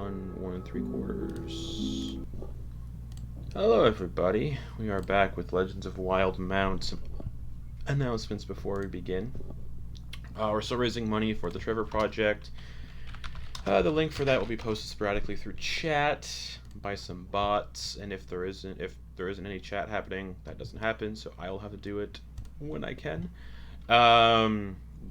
1 3/4. Hello everybody, we are back with Legends of Wildemount. Some announcements before we begin. We're still raising money for the Trevor Project. The link for that will be posted sporadically through chat by some bots, and if there isn't any chat happening, that doesn't happen, so I'll have to do it when I can.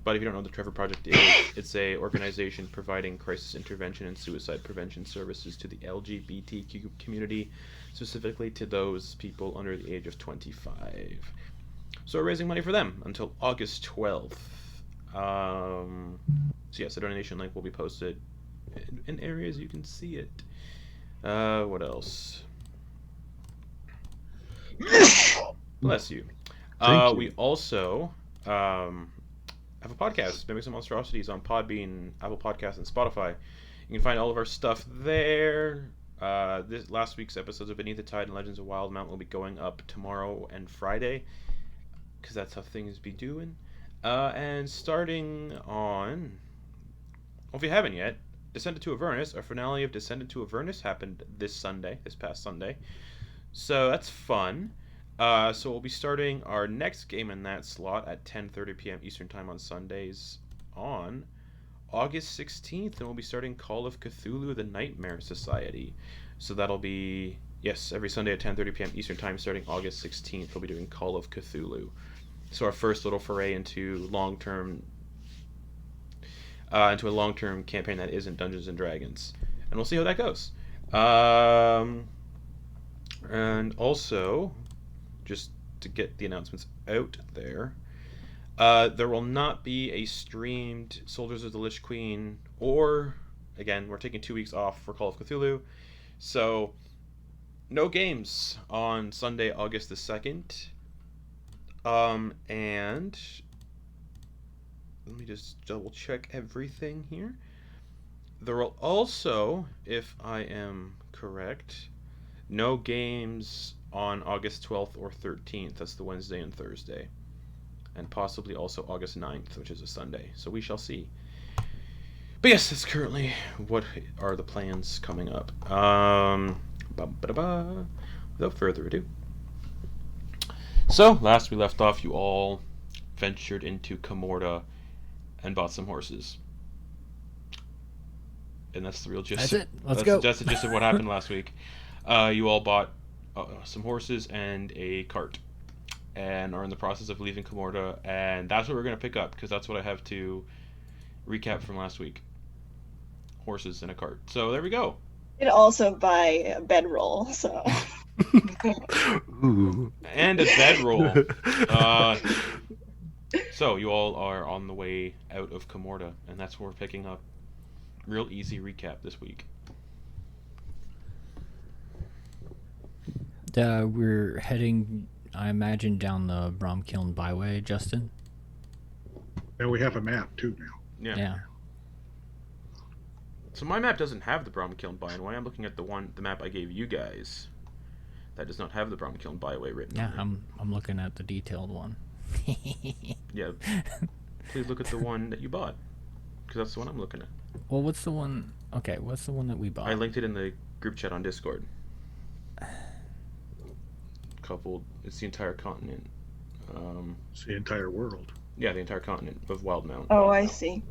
But if you don't know what the Trevor Project is, it's a organization providing crisis intervention and suicide prevention services to the LGBTQ community, specifically to those people under the age of 25. So we're raising money for them until August 12th. So yes, the donation link will be posted in areas you can see it. What else? Bless you. Thank you. We also have a podcast, Mimics and Monstrosities, on Podbean, Apple Podcasts, and Spotify. You can find all of our stuff there. This last week's episodes of Beneath the Tide and Legends of Wildemount will be going up tomorrow and Friday, because that's how things be doing. And starting on, well, if you haven't yet, Descended to Avernus, our finale of Descended to Avernus happened this past Sunday. So that's fun. So we'll be starting our next game in that slot at 10:30 p.m. Eastern Time on Sundays on August 16th, and we'll be starting Call of Cthulhu: The Nightmare Society. So that'll be, yes, every Sunday at 10:30 p.m. Eastern Time starting August 16th, we'll be doing Call of Cthulhu. So our first little foray into a long-term campaign that isn't Dungeons & Dragons. And we'll see how that goes. And also, just to get the announcements out there, there will not be a streamed Soldiers of the Lich Queen, or, again, we're taking 2 weeks off for Call of Cthulhu, so no games on Sunday, August the 2nd. And let me just double check everything here. There will also, if I am correct, no games on August 12th or 13th. That's the Wednesday and Thursday. And possibly also August 9th, which is a Sunday. So we shall see. But yes, that's currently what are the plans coming up. Without further ado. So, last we left off, you all ventured into Kamordah and bought some horses. And that's the real gist. That's it. Let's go. That's the gist of what happened last week. You all bought some horses and a cart, and are in the process of leaving Kamordah, and that's what we're going to pick up, because that's what I have to recap from last week. Horses and a cart. So there we go. And also buy a bedroll, so... Ooh. And a bedroll. So you all are on the way out of Kamordah, and that's where we're picking up. Real easy recap this week. We're heading, I imagine, down the Bromkiln Byway, Justin. And we have a map too now. Yeah. So my map doesn't have the Bromkiln Byway. I'm looking at the map I gave you guys. That does not have the Bromkiln Byway written. Yeah, on it. I'm looking at the detailed one. Yeah. Please look at the one that you bought, because that's the one I'm looking at. Well, what's the one? Okay, what's the one that we bought? I linked it in the group chat on Discord. It's the entire continent. It's the entire world. Yeah, the entire continent of Wildemount. Oh, I see.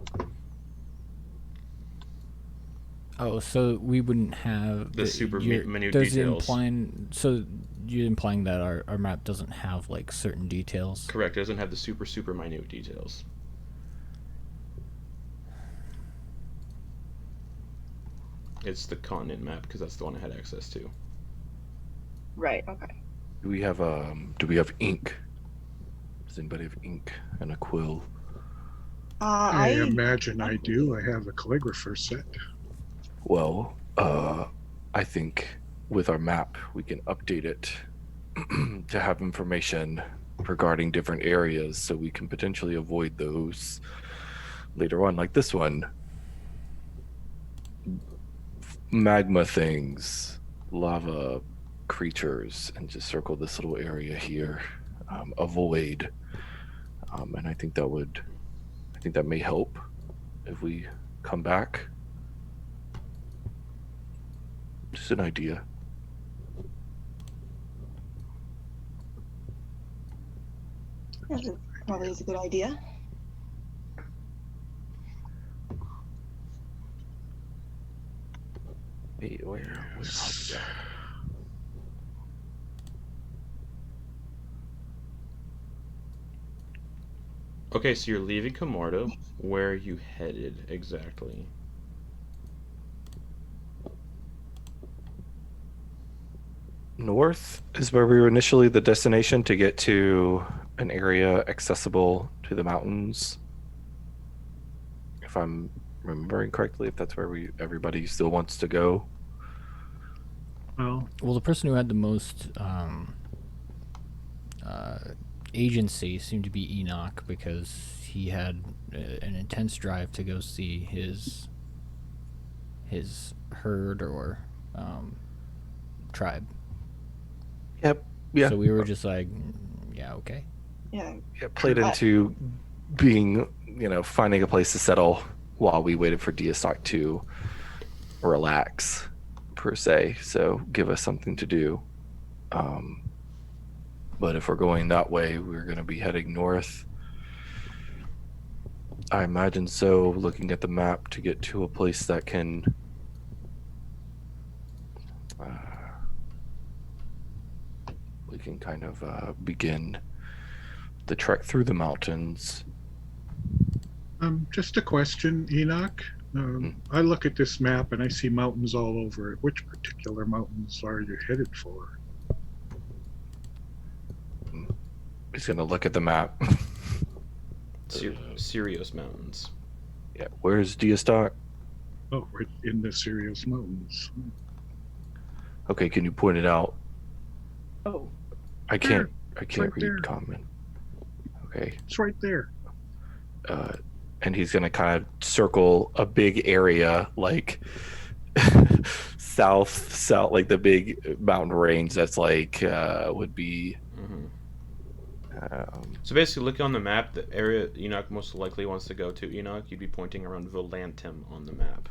Oh, so we wouldn't have The super minute does details. So you're implying that our map doesn't have like certain details? Correct. It doesn't have the super minute details. It's the continent map, because that's the one I had access to. Right, okay. Do we have ink? Does anybody have ink and a quill? I imagine I do. I have a calligrapher set. Well, I think with our map we can update it to have information regarding different areas, so we can potentially avoid those later on, like this one. Magma things, lava creatures, and just circle this little area here. Avoid, and I think that may help if we come back. Just an idea. Yeah, that probably is a good idea. Wait, where are we at? Okay, so you're leaving Kamordah. Where are you headed exactly? North is where we were initially the destination to get to an area accessible to the mountains. If I'm remembering correctly, if that's where everybody still wants to go. Well, Well, the person who had the most agency seemed to be Enoch, because he had an intense drive to go see his herd or tribe. Yep. Yeah. So we were just like, yeah, okay. Yeah. It played into being, finding a place to settle while we waited for Deostock to relax, per se. So give us something to do. But if we're going that way, we're going to be heading north. I imagine so, looking at the map, to get to a place that can we can kind of begin the trek through the mountains. just a question, Enoch. I look at this map and I see mountains all over it. Which particular mountains are you headed for? He's going to look at the map. Sirius Mountains. Yeah, where's Deostock? Oh, right in the Sirius Mountains. Okay, can you point it out? Oh. I can't right read there. common. Okay. It's right there. And he's gonna kind of circle a big area, like south, like the big mountain range that's like would be. So basically, look on the map. The area Enoch most likely wants to go to, Enoch, you'd be pointing around Volantum on the map.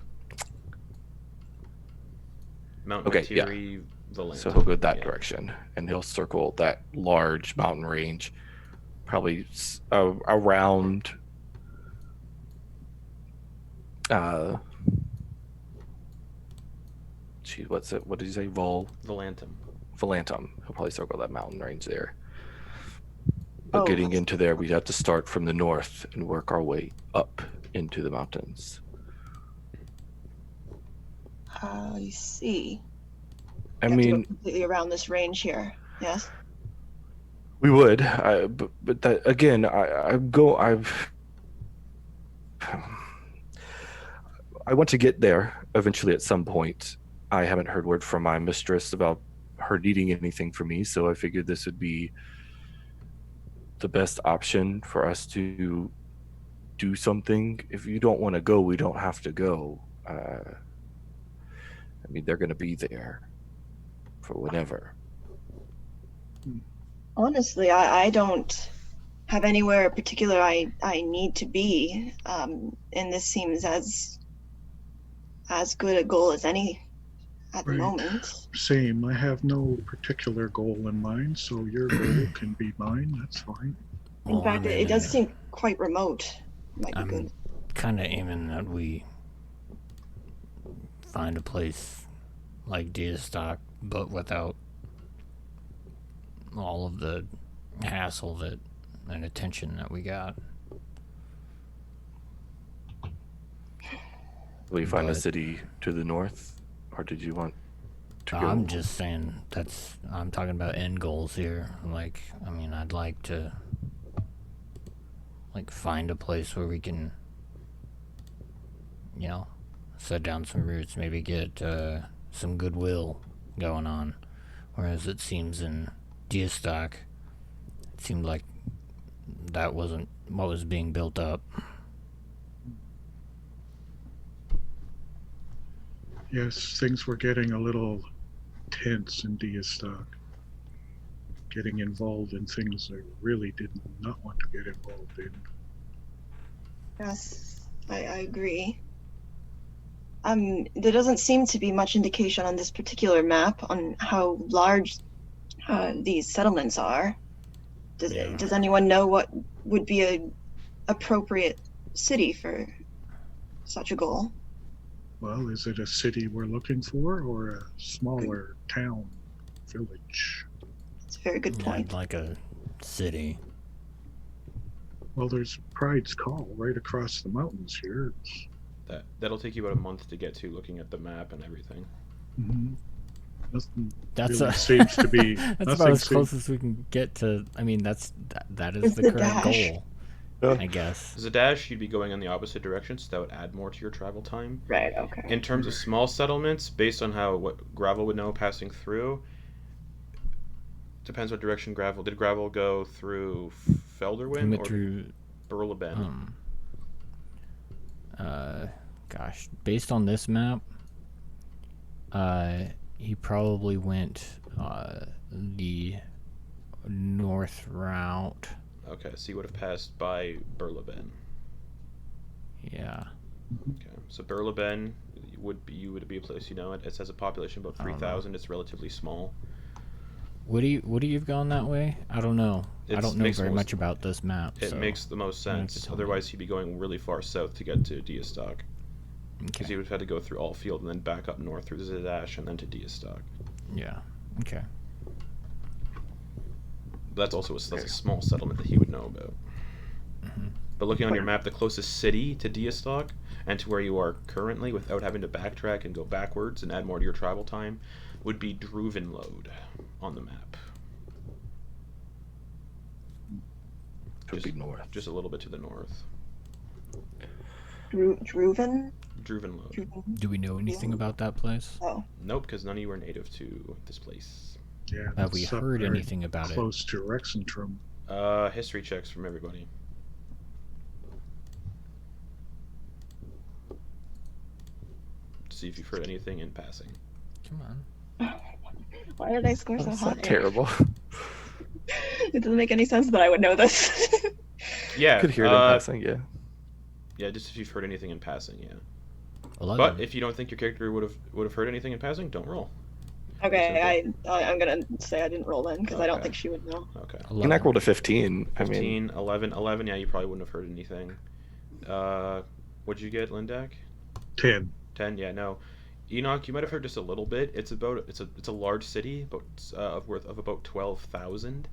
Mount Okay, Materi, Volantum. So he'll go that direction, and he'll circle that large mountain range, probably around. What's it? What did you say? Volantum. Volantum. He'll probably circle that mountain range there. But Oh. getting into there, we'd have to start from the north and work our way up into the mountains. I see. I You have to go mean, completely around this range here. Yes. we would, but that again, I want to get there eventually at some point. I haven't heard word from my mistress about her needing anything from me, so I figured this would be the best option for us to do something. If you don't want to go, we don't have to go. I mean, they're going to be there for whenever. Honestly, I don't have anywhere particular I need to be, and this seems as good a goal as any at the Right. moment. Same. I have no particular goal in mind, so your goal can be mine. That's fine. In fact, it does seem quite remote. Might be I'm good. kind of aiming that we find a place like Deostock, but without all of the hassle and attention that we got. Will you find a city to the north, or did you want to go? I'm just saying I'm talking about end goals here. Like, I mean, I'd like to find a place where we can, set down some roots, maybe get some goodwill going on. Whereas it seems in Deostock, it seemed like that wasn't what was being built up. Yes, things were getting a little tense in Deostock. Getting involved in things I really did not want to get involved in. Yes, I agree. There doesn't seem to be much indication on this particular map on how large these settlements are. Does anyone know what would be a appropriate city for such a goal? Well, is it a city we're looking for or a smaller town, village? It's a very good point. I'd like a city. Well, there's Pride's Call right across the mountains here. That'll take you about a month to get to, looking at the map and everything. Mm-hmm. Nothing That's really seems to be. that's about as close as we can get to. I mean, that is It's the the current dash. goal, I guess. As a dash, you'd be going in the opposite direction, so that would add more to your travel time. Right, okay. In terms of small settlements, based on what Gravel would know passing through, depends what direction Gravel. Did Gravel go through Felderwin Went or through, Berleben? gosh, based on this map, he probably went the north route. Okay, so you would have passed by Berleben. Yeah. Okay, so Berleben would be a place you know. It has a population of about 3,000. It's relatively small. Would he have gone that way? I don't know. I don't know makes very most- much about this map. It so makes the most you have to sense. tell me. Otherwise, he'd be going really far south to get to Diastock. Because Okay. he would have had to go through Allfield and then back up north through Zadash and then to Diastock. Yeah. Okay. That's also a small settlement that he would know about. Mhm. But looking on your map, the closest city to Diastock and to where you are currently, without having to backtrack and go backwards and add more to your travel time, would be Druvenlode on the map. Could be north. Just a little bit to the north. Druven? Druvenlode. Do we know anything about that place? Oh, Nope, because none of you are native to this place. Yeah. Have we it's up heard very anything about it? Close to Rexentrum. History checks from everybody. See if you've heard anything in passing. Come on. why did I score so That's high? not terrible. It doesn't make any sense that I would know this. Yeah, Could hear it in passing, yeah. yeah, just if you've heard anything in passing, yeah. 11. But if you don't think your character would have heard anything in passing, don't roll. Okay, I'm gonna say I didn't roll then because I don't Okay. think she would know. Okay. 11. Knack rolled a 15. 15, 11, yeah, you probably wouldn't have heard anything. What'd you get, Lindak? 10. 10, yeah, no. Enoch, you might have heard just a little bit. It's a large city, but worth of about 12,000.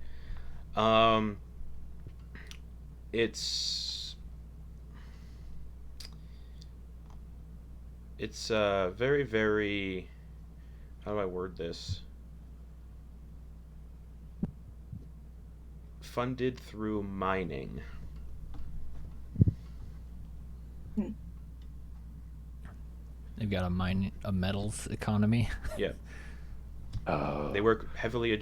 It's very, very, how do I word this? Funded through mining. They've got a metals economy. Yeah. They work heavily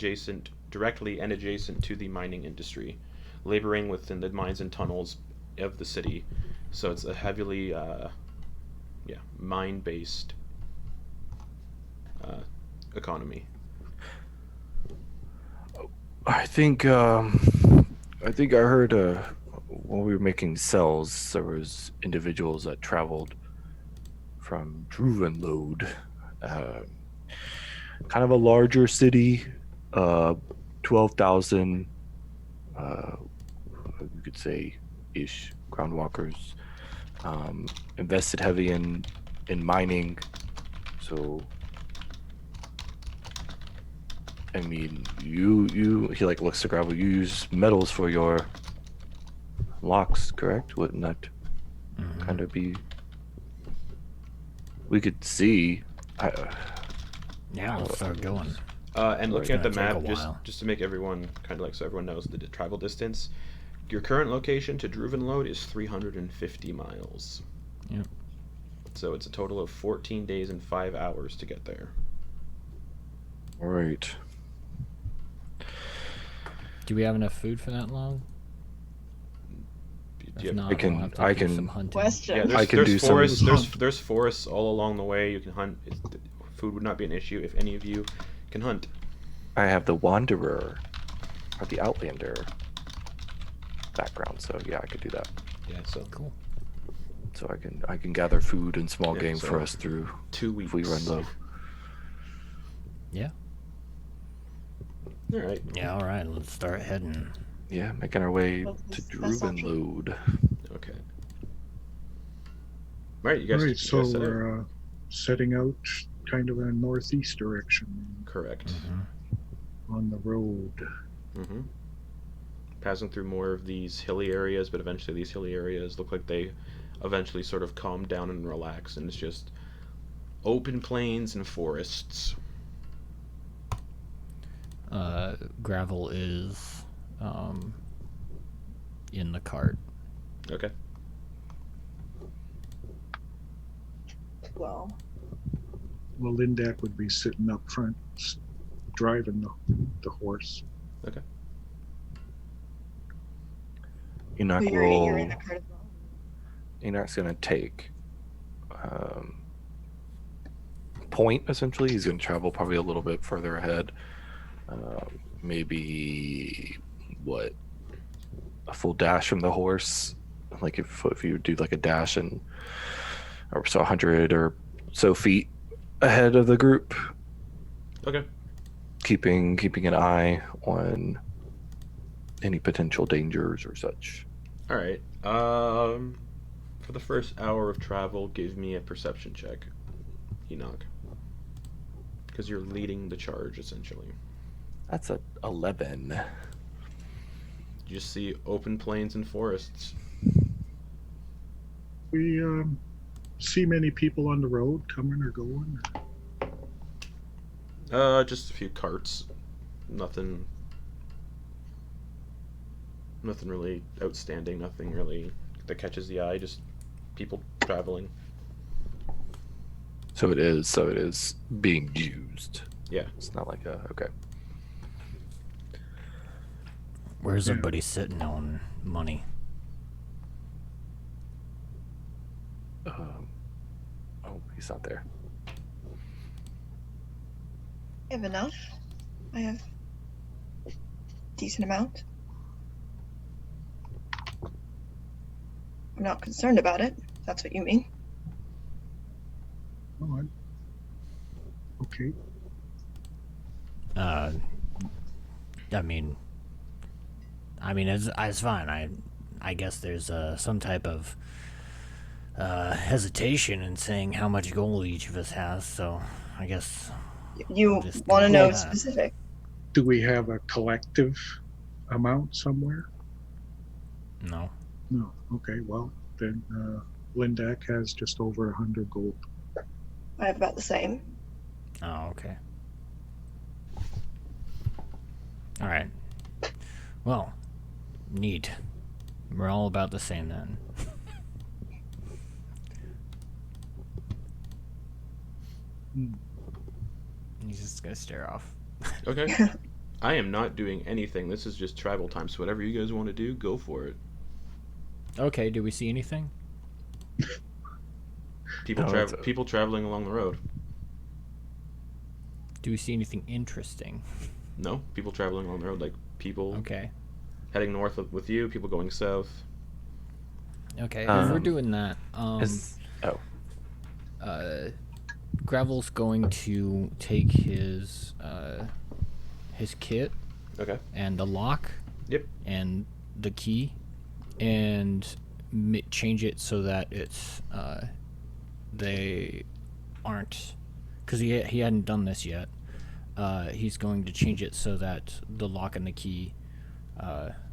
directly and adjacent to the mining industry, laboring within the mines and tunnels of the city. So it's a heavily, mine-based economy. I think I heard when we were making cells, there was individuals that traveled from Druvenlode, kind of a larger city, 12,000, you could say, ish groundwalkers, invested heavy in mining, so. I mean, he like looks to Gravel. You use metals for your locks, correct? Wouldn't that kind of be? We could see. Yeah, let's start going. And looking at the It's gonna map, take a while. just to make everyone kind of like so everyone knows the travel distance, your current location to Druvenlode is 350 miles. Yep. So it's a total of 14 days and 5 hours to get there. All right. Do we have enough food for that long? If Yeah, not, I can- we'll have to I do can- some hunting. Question. Yeah, I can do some forests. hunt. There's forests all along the way. You can hunt. Food would not be an issue if any of you can hunt. I have the Wanderer or the Outlander background, so yeah, I could do that. Yeah. So Cool. so I can gather food and small Yeah, game so for us through 2 weeks. if we run low. Yeah. All right. Yeah, all right. Let's start heading. Yeah, making our way Well, to that's option. Druvenload. Okay. All right, you All guys. right, You so guys set out. we're setting out kind of in a northeast direction Correct. Mm-hmm. on the road. Mm-hmm. Passing through more of these hilly areas, but eventually these hilly areas look like they eventually sort of calm down and relax, and it's just open plains and forests. Gravel is in the cart. Okay. Well, Well, Lindak would be sitting up front, driving the horse. Enoch you're in will. the cart as well. Enoch's gonna take point essentially. He's gonna travel probably a little bit further ahead. Maybe what, a full dash from the horse. Like if you do like a dash and or so 100 or so feet ahead of the group, Okay. keeping an eye on any potential dangers or such. All right. For the first hour of travel, give me a perception check, Enoch, because you're leading the charge essentially. That's a 11. You just see open plains and forests. We see many people on the road coming or going. Just a few carts. Nothing really outstanding. Nothing really that catches the eye. Just people traveling. So it is being used. Yeah. It's not like okay. Where's Yeah. everybody sitting on money? Oh, he's not there. I have enough. I have a decent amount. I'm not concerned about it, if that's what you mean. Oh, okay. I mean, it's fine. I guess there's some type of hesitation in saying how much gold each of us has. So I guess You Just want to go know with that. specific? Do we have a collective amount somewhere? no. No. Okay. Well, then Lindak has just over 100 gold. I have about the same. Oh, okay. All right. Well, neat. We're all about the same then. Hmm. He's just gonna stare off. Okay. I am not doing anything. This is just travel time. So whatever you guys want to do, go for it. Okay. Do we see anything? People No, it's people traveling along the road. Do we see anything interesting? No, people traveling along the road, like people Okay. heading north with you, people going south. Okay. If we're Um, doing that, Gravel's going to take his kit Okay. and the lock. Yep. And the key, and change it so that it's they aren't, because he hadn't done this yet. He's going to change it so that the lock and the key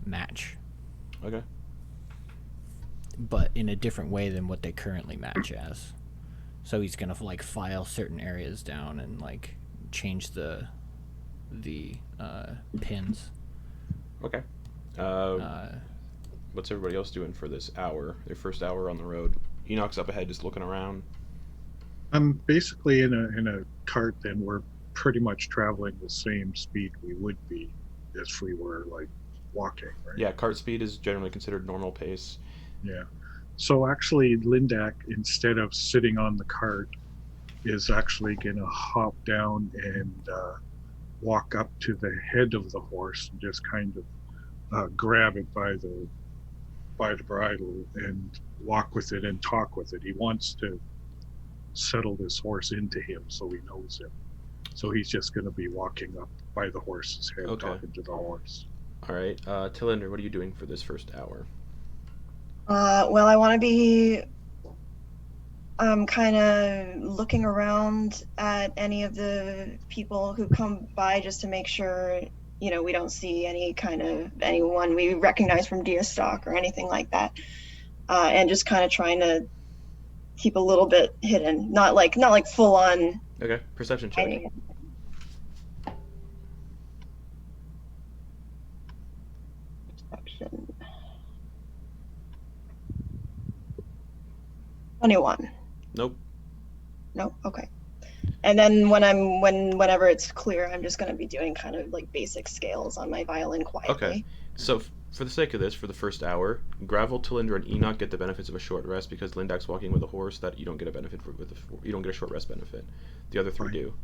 match, Okay. but in a different way than what they currently match as. So he's gonna like file certain areas down and like change the pins. Okay. Uh, What's everybody else doing for this hour? Their first hour on the road. Enoch's up ahead, just looking around. I'm basically in a cart. Then we're pretty much traveling the same speed we would be if we were like walking, right? Yeah, cart speed is generally considered normal pace. Yeah. So actually, Lindak, instead of sitting on the cart, is actually gonna hop down and walk up to the head of the horse and just kind of grab it by by the bridle and walk with it and talk with it. He wants to settle this horse into him so he knows him. So he's just going to be walking up by the horse's head, Okay. talking to the horse. All right. Tillinder, what are you doing for this first hour? Well, I want to be kind of looking around at any of the people who come by just to make sure, we don't see anyone we recognize from deer stock or anything like that. And just kind of trying to keep a little bit hidden, not like full on. Okay. Perception check. Hiding. Perception. 21. Nope. Nope. Okay. And then whenever it's clear, I'm just going to be doing kind of like basic scales on my violin quietly. Okay. So for the sake of this, for the first hour, Gravel, Tillinder, and Enoch get the benefits of a short rest because Lindak's walking with a horse that you don't get a benefit for. You don't get a short rest benefit. The other three do.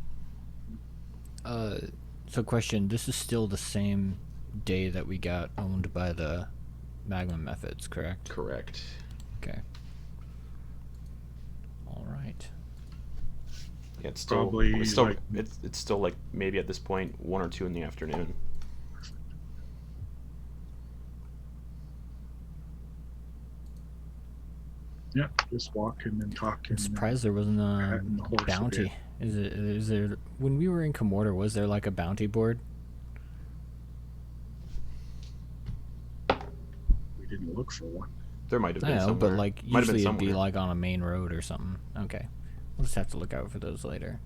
So question, this is still the same day that we got owned by the Magma Methods, correct? Correct. Okay. All right. Yeah, it's still Probably it's still like- it's still like maybe at this point 1 or 2 in the afternoon. Yeah, just walking and talking. I'm surprised there wasn't a patting the horse a bounty. Is there when we were in Kamordah, was there like a bounty board? We didn't look for one. There might have I been know, somewhere. but like Might have been usually it'd be somewhere. like on a main road or something. Okay. We'll just have to look out for those later.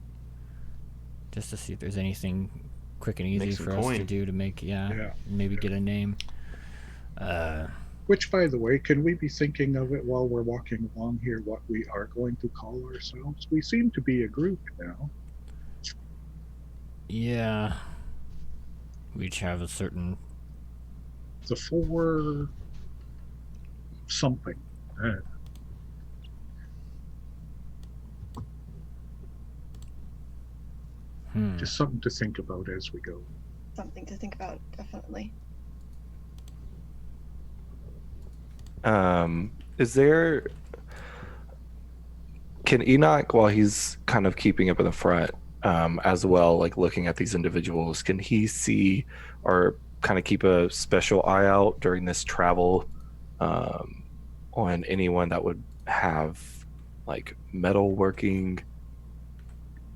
Just to see if there's anything quick and easy Make some for us to coin. do to make Yeah. maybe get a name. Which, by the way, can we be thinking of it while we're walking along here, what we are going to call ourselves? We seem to be a group now. Yeah. We each have a certain The four something. Just something to think about as we go. Something to think about, definitely. Is there? Can Enoch, while he's kind of keeping up in the front, as well, like looking at these individuals, can he see or kind of keep a special eye out during this travel on anyone that would have like metalworking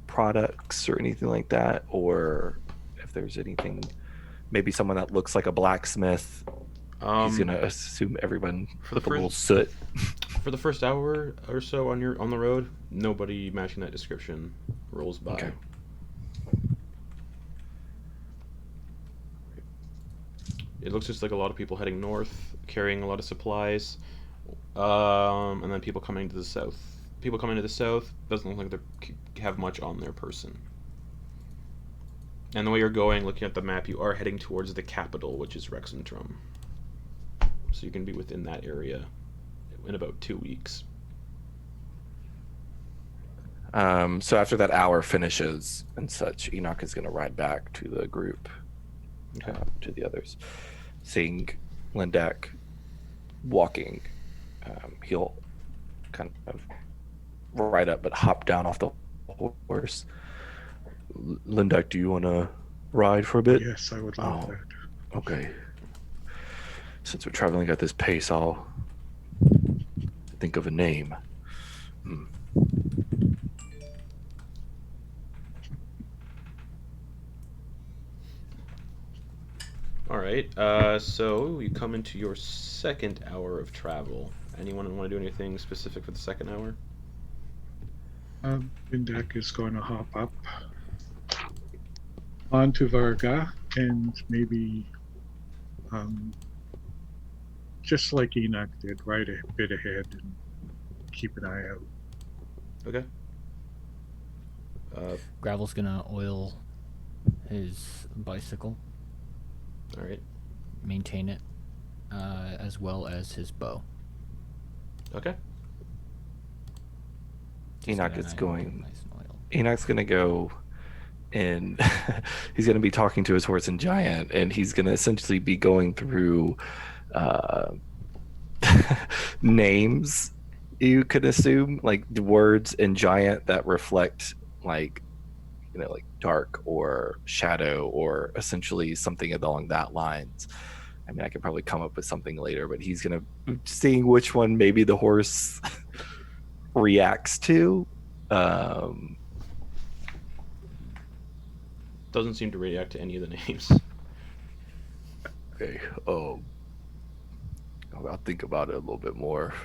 products or anything like that, or if there's anything, maybe someone that looks like a blacksmith? He's gonna assume everyone for the with a little first soot. for the first hour or so on the road, nobody matching that description rolls by. Okay. It looks just like a lot of people heading north, carrying a lot of supplies, and then people coming to the south. People coming to the south doesn't look like they have much on their person. And the way you're going, looking at the map, you are heading towards the capital, which is Rexentrum. So you can be within that area in about 2 weeks. So after that hour finishes and such, Enoch is going to ride back to the group, to the others. Seeing Lindak walking, he'll kind of ride up but hop down off the horse. Lindak, do you want to ride for a bit? Yes, I would love that. Okay. Since we're traveling at this pace, I'll think of a name. All right. So you come into your second hour of travel. Anyone want to do anything specific for the second hour? Vindak is going to hop up onto Varga and maybe, just like Enoch did, ride a bit ahead and keep an eye out. Okay. Gravel's gonna oil his bicycle, All right. maintain it, as well as his bow. Okay. Just Enoch get an is item going. nice and oiled. Enoch's gonna go and he's gonna be talking to his horse and giant, and he's gonna essentially be going through names you could assume, like the words in giant that reflect like like dark or shadow or essentially something along that lines. I mean, I could probably come up with something later, but he's gonna seeing which one maybe the horse reacts to. Doesn't seem to react to any of the names. Okay. I'll think about it a little bit more.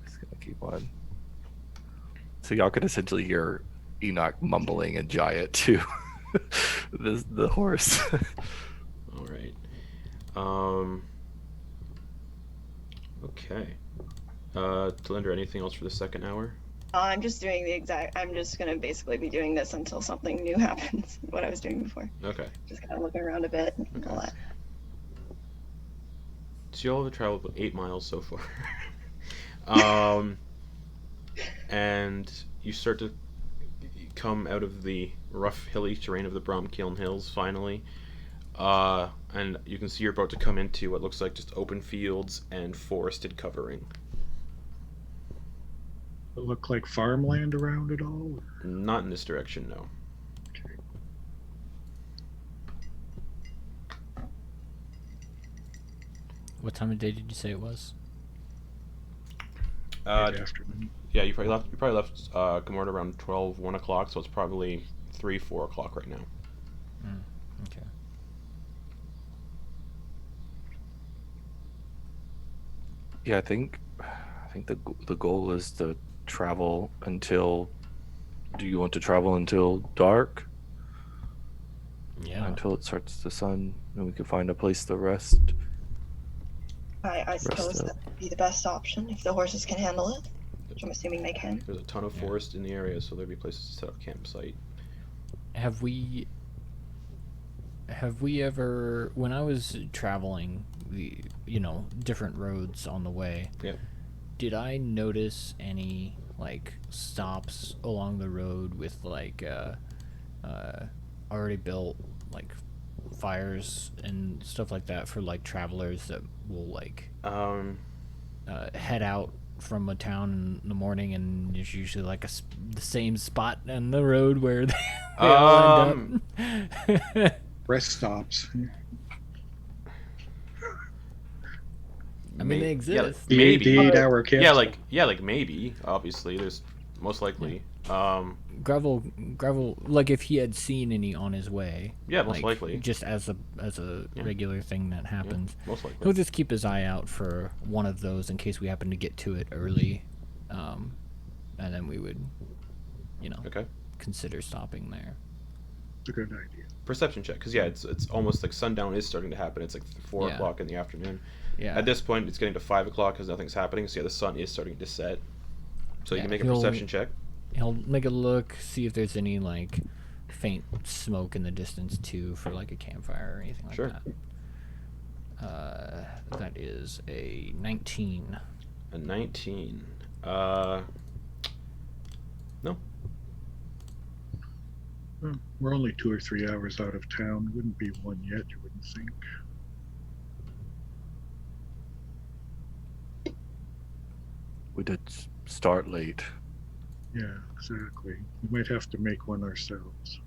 Just gonna keep on. So y'all could essentially hear Enoch mumbling and giant to the horse. All right. Okay. Talindra, anything else for the second hour? I'm just doing I'm just gonna basically be doing this until something new happens. What I was doing before. Okay. Just kind of looking around a bit and all that. So y'all have traveled about 8 miles so far. And you start to come out of the rough, hilly terrain of the Bromkiln Hills, finally. And you can see you're about to come into what looks like just open fields and forested covering. It look like farmland around it all? Not in this direction, no. Okay. What time of day did you say it was? Afternoon. Yeah, you probably left Kamordah around 12, 1 o'clock, so it's probably 3, 4 o'clock right now. Okay. Yeah, I think the goal is to travel until. Do you want to travel until dark? Yeah. Until it starts to sun, and we can find a place to rest. I suppose up. that would be the best option if the horses can handle it, which I'm assuming they can. There's a ton of forest in the area, so there'd be places to set up campsite. Have we ever, when I was traveling the different roads on the way, Yeah. did I notice any like stops along the road with like already built like fires and stuff like that for like travelers that will like head out from a town in the morning, and there's usually like the same spot on the road where they all end up. Rest stops. I mean, they exist. The Maybe. 8-hour camp. like maybe. Obviously, there's most likely. Gravel, like if he had seen any on his way. Yeah, most like, likely. Just as a regular thing that happens. Yeah, most likely. He'll just keep his eye out for one of those in case we happen to get to it early, and then we would, Okay. consider stopping there. It's a good idea. Perception check, because it's almost like sundown is starting to happen. It's like 4 Yeah. o'clock in the afternoon. Yeah. At this point, it's getting to 5 o'clock because nothing's happening. So yeah, the sun is starting to set. So you Yeah, can make a he'll- perception check. He'll make a look, see if there's any like faint smoke in the distance too, for like a campfire or anything like Sure. that. That is a 19. A 19. No. Well, we're only 2 or 3 hours out of town. Wouldn't be one yet, you wouldn't think. We did start late. Yeah, exactly. We might have to make one ourselves.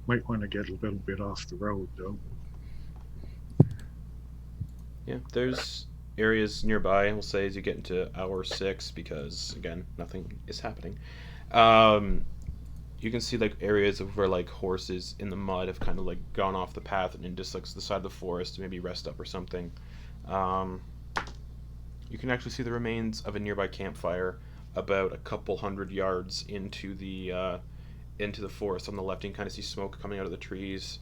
Might want to get a little bit off the road, though. Yeah, there's areas nearby. We'll say as you get into hour 6, because again, nothing is happening. You can see like areas of where like horses in the mud have kind of like gone off the path and into like the side of the forest to maybe rest up or something. You can actually see the remains of a nearby campfire about a couple hundred yards into the forest on the left. You can kind of see smoke coming out of the trees.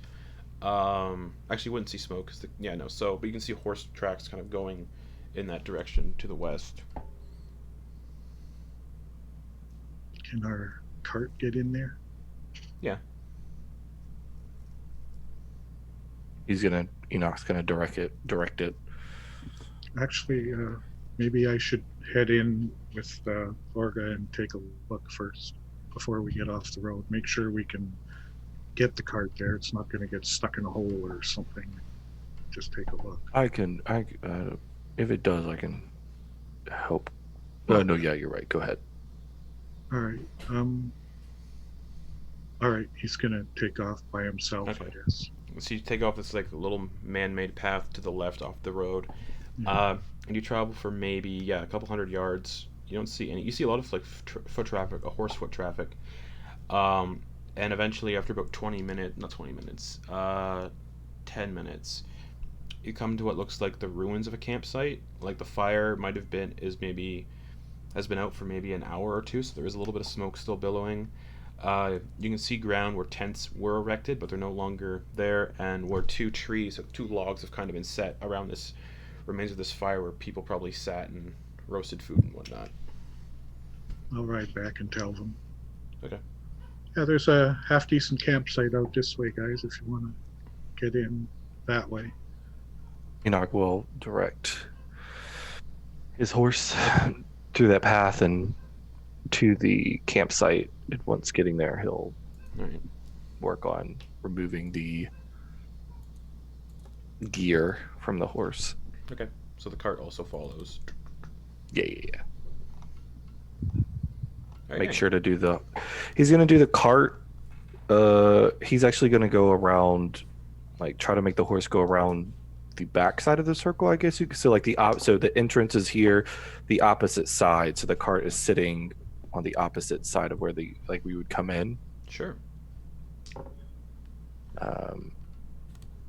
Actually, you wouldn't see smoke. But you can see horse tracks kind of going in that direction to the west. Can our cart get in there? Yeah. Enoch's gonna direct it. Actually, maybe I should head in with Orga and take a look first before we get off the road. Make sure we can get the cart there. It's not going to get stuck in a hole or something. Just take a look. If it does, I can help. Oh no, yeah, you're right. Go ahead. All right. All right. He's gonna take off by himself, Okay. I guess. So you take off this like little man-made path to the left off the road, Yeah. and you travel for maybe a couple hundred yards. You don't see any. You see a lot of like foot traffic, a horse foot traffic, um, and eventually after about 20 minutes, not 20 minutes, 10 minutes, you come to what looks like the ruins of a campsite. Like the fire might have been is maybe has been out for maybe an hour or two, so there is a little bit of smoke still billowing. You can see ground where tents were erected, but they're no longer there, and where two logs have kind of been set around this remains of this fire where people probably sat and roasted food and whatnot. I'll ride back and tell them. Okay. Yeah, there's a half decent campsite out this way, guys, if you want to get in that way. Enoch will direct his horse through that path and to the campsite. And once getting there, he'll All right. work on removing the gear from the horse. Okay. So the cart also follows. Yeah. All right, Make yeah. sure to do the. He's gonna do the cart. He's actually gonna go around, like try to make the horse go around the back side of the circle. I guess you could. So like so the entrance is here, the opposite side. So the cart is sitting on the opposite side of where we would come in. Sure.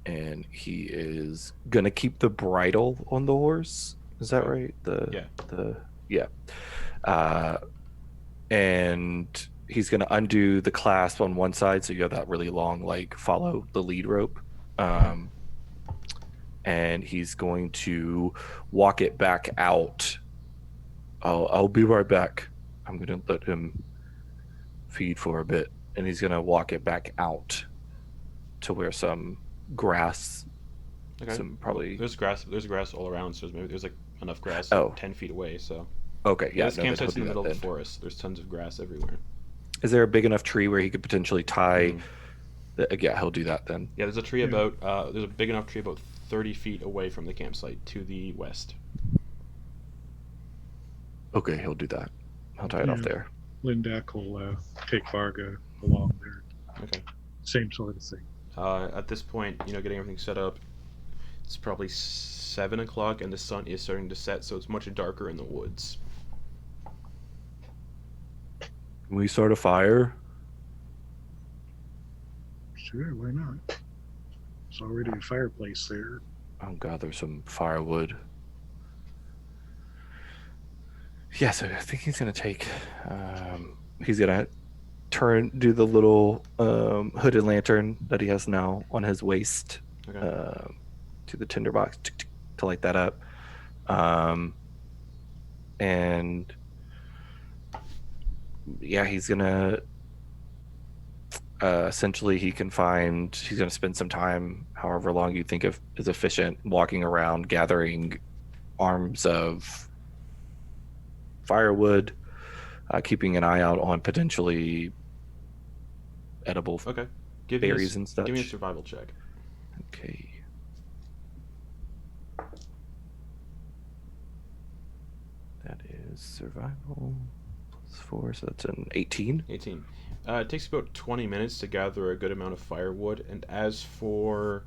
And he is gonna keep the bridle on the horse. Is that right? Yeah. And he's gonna undo the clasp on one side, so you have that really long, like follow the lead rope. And he's going to walk it back out. I'll be right back. I'm gonna let him feed for a bit, and he's gonna walk it back out to where some grass, Okay. some probably. There's grass all around, so maybe there's like enough grass 10 feet away. So Okay, yeah. this campsite's in the middle of the then. forest. There's tons of grass everywhere. Is there a big enough tree where he could potentially tie? Mm. Yeah, he'll do that then. Yeah, there's a tree there's a big enough tree about 30 feet away from the campsite to the west. Okay, he'll do that. I'll tie it off Yeah. there. Lindak will take Varga along there. Okay. Same sort of thing. At this point, getting everything set up, it's probably 7 o'clock and the sun is starting to set, so it's much darker in the woods. Can we start a fire? Sure, why not? There's already a fireplace there. I'll gather some firewood. Yeah, so I think he's gonna take. He's gonna do the little hooded lantern that he has now on his waist Okay. to the tinderbox to light that up, and yeah, he's gonna. Essentially, he's gonna spend some time, however long you think of is efficient, walking around gathering arms of firewood, keeping an eye out on potentially edible Okay. berries and such. Give me a survival check. Okay. That is survival +4, so that's an 18. 18. It takes about 20 minutes to gather a good amount of firewood, and as for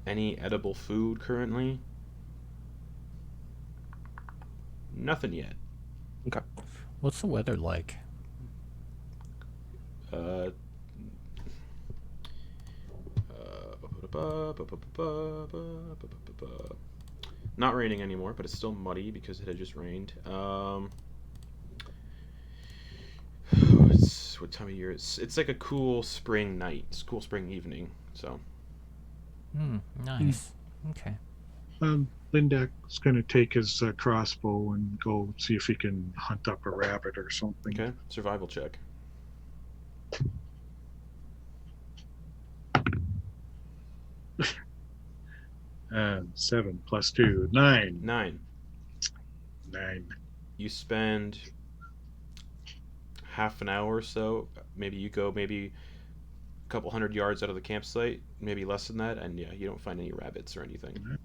any edible food currently, nothing yet. Okay. What's the weather like? Not raining anymore, but it's still muddy because it had just rained. What time of year? It's like a cool spring night. It's a cool spring evening. So. Nice. Okay. Lindak's going to take his crossbow and go see if he can hunt up a rabbit or something. Okay. Survival check. 7 + 2, 9. 9. 9. You spend half an hour or so. Maybe you go a couple hundred yards out of the campsite, maybe less than that, and yeah, you don't find any rabbits or anything.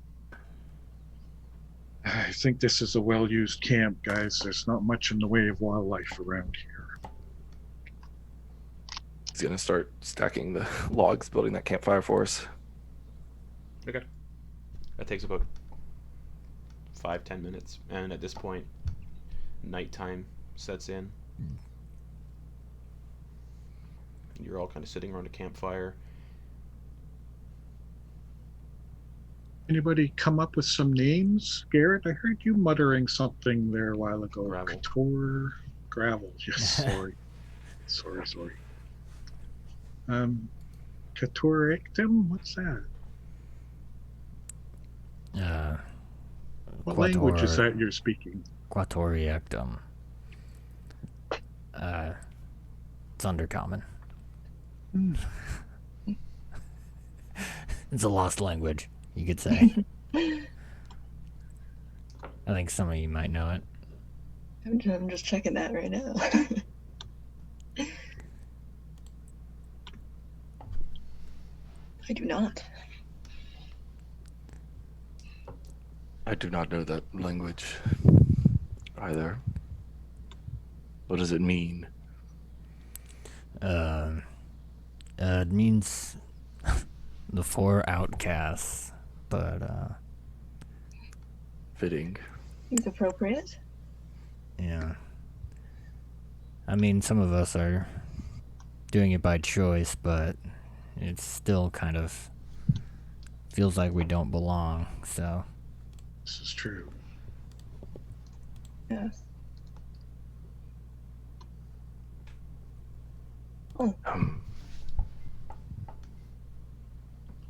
I think this is a well-used camp, guys. There's not much in the way of wildlife around here. He's gonna start stacking the logs, building that campfire for us. Okay. That takes about 5-10 minutes, and at this point, nighttime sets in. And you're all kind of sitting around a campfire. Anybody come up with some names? Garrett, I heard you muttering something there a while ago. Gravel. Couture, gravel. Yes, sorry. sorry. Couture ictum? What's that? What language is that you're speaking? Quatoriactum. It's undercommon. It's a lost language, you could say. I think some of you might know it. I'm just checking that right now. I do not. I do not know that language either. What does it mean? It means the 4 outcasts, but Fitting. Seems appropriate. yeah. I mean, some of us are doing it by choice, but it's still kind of feels like we don't belong, so. This is true. Yes. Well,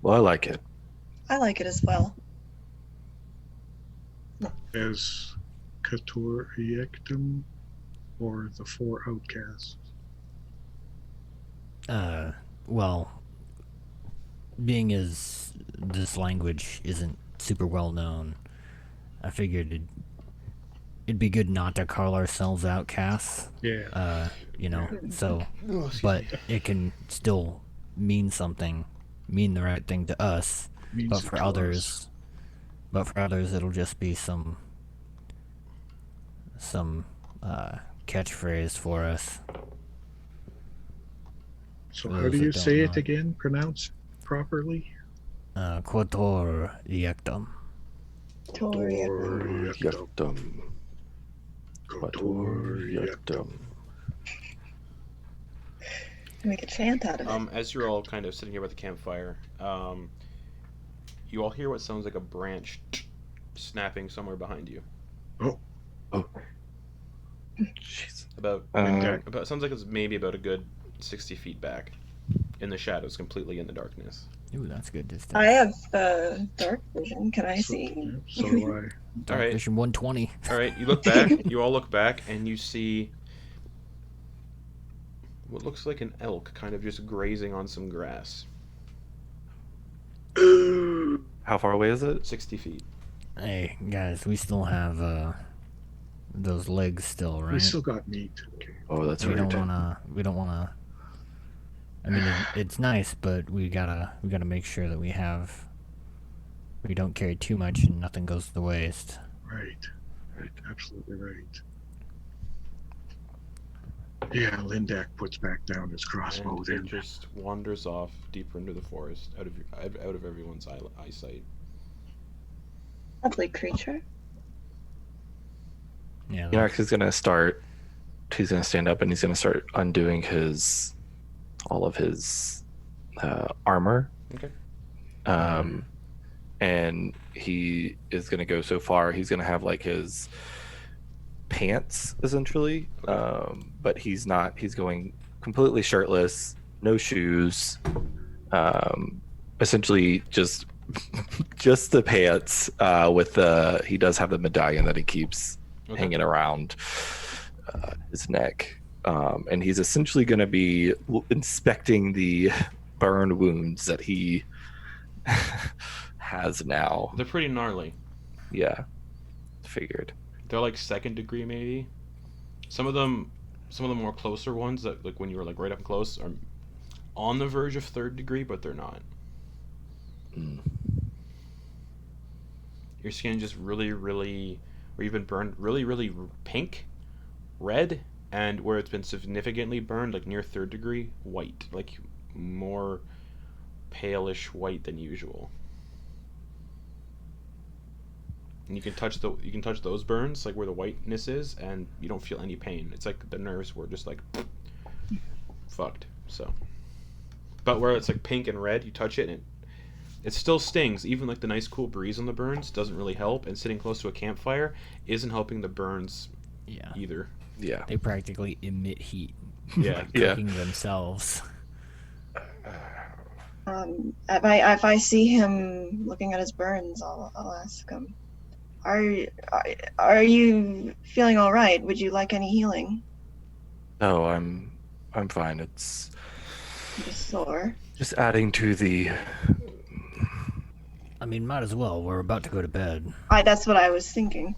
I like it. I like it as well. As Couture ictum or the 4 outcasts? Well, being as this language isn't super well known, I figured it'd be good not to call ourselves outcasts. Yeah. So, but it can still mean something, mean the right thing to us, Means but it for to others, it'll just be some catchphrase for us. So For how those do that you don't say know it it. again? Pronounce it properly? Quatoriactum. Toria. Yectum. Yectum. Make a chant out of it. As you're all kind of sitting here by the campfire, you all hear what sounds like a branch snapping somewhere behind you. Oh. Jeez. About sounds like it's maybe about a good 60 feet back, in the shadows, completely in the darkness. Ooh, that's good distance. I have dark vision. Can I see? Yeah, so do I. Dark Alright. Vision 120. All right, you look back. You all look back, and you see what looks like an elk, kind of just grazing on some grass. How far away is it? 60 feet. Hey guys, we still have those legs still, right? We still got meat. Okay. Oh, that's we right. don't wanna. I mean, it's nice, but we gotta make sure that we don't carry too much and nothing goes to waste. Right. Absolutely right. Yeah, Lindak puts back down his crossbow And there. it just wanders off deeper into the forest, out of everyone's eyesight. Lovely creature. Yeah. Yax is gonna start. He's gonna stand up and he's gonna start undoing all of his armor. Okay. And he is gonna go so far. He's gonna have like his pants essentially, but he's not. He's going completely shirtless, no shoes, essentially just the pants. With he does have the medallion that he keeps hanging around his neck, and he's essentially going to be inspecting the burn wounds that he has now. They're pretty gnarly. Yeah, figured. They're like 2nd degree, maybe. Some of the more closer ones, that like when you were like right up close, are on the verge of 3rd degree, but they're not. Mm. your skin just really, really, where you've been burned really, really pink, red, and where it's been significantly burned, like near third degree, white, like more palish white than usual. And you can touch those burns, like where the whiteness is, and you don't feel any pain. It's like the nerves were just like fucked. So, but where it's like pink and red, you touch it and it still stings. Even like the nice cool breeze on the burns doesn't really help, and sitting close to a campfire isn't helping the burns Yeah. either. Yeah. They practically emit heat, Yeah. Yeah. cooking themselves. If I see him looking at his burns, I'll ask him, are you feeling all right? Would you like any healing? No, I'm fine. It's I'm just sore. just adding to the. I mean, might as well. We're about to go to bed. That's what I was thinking.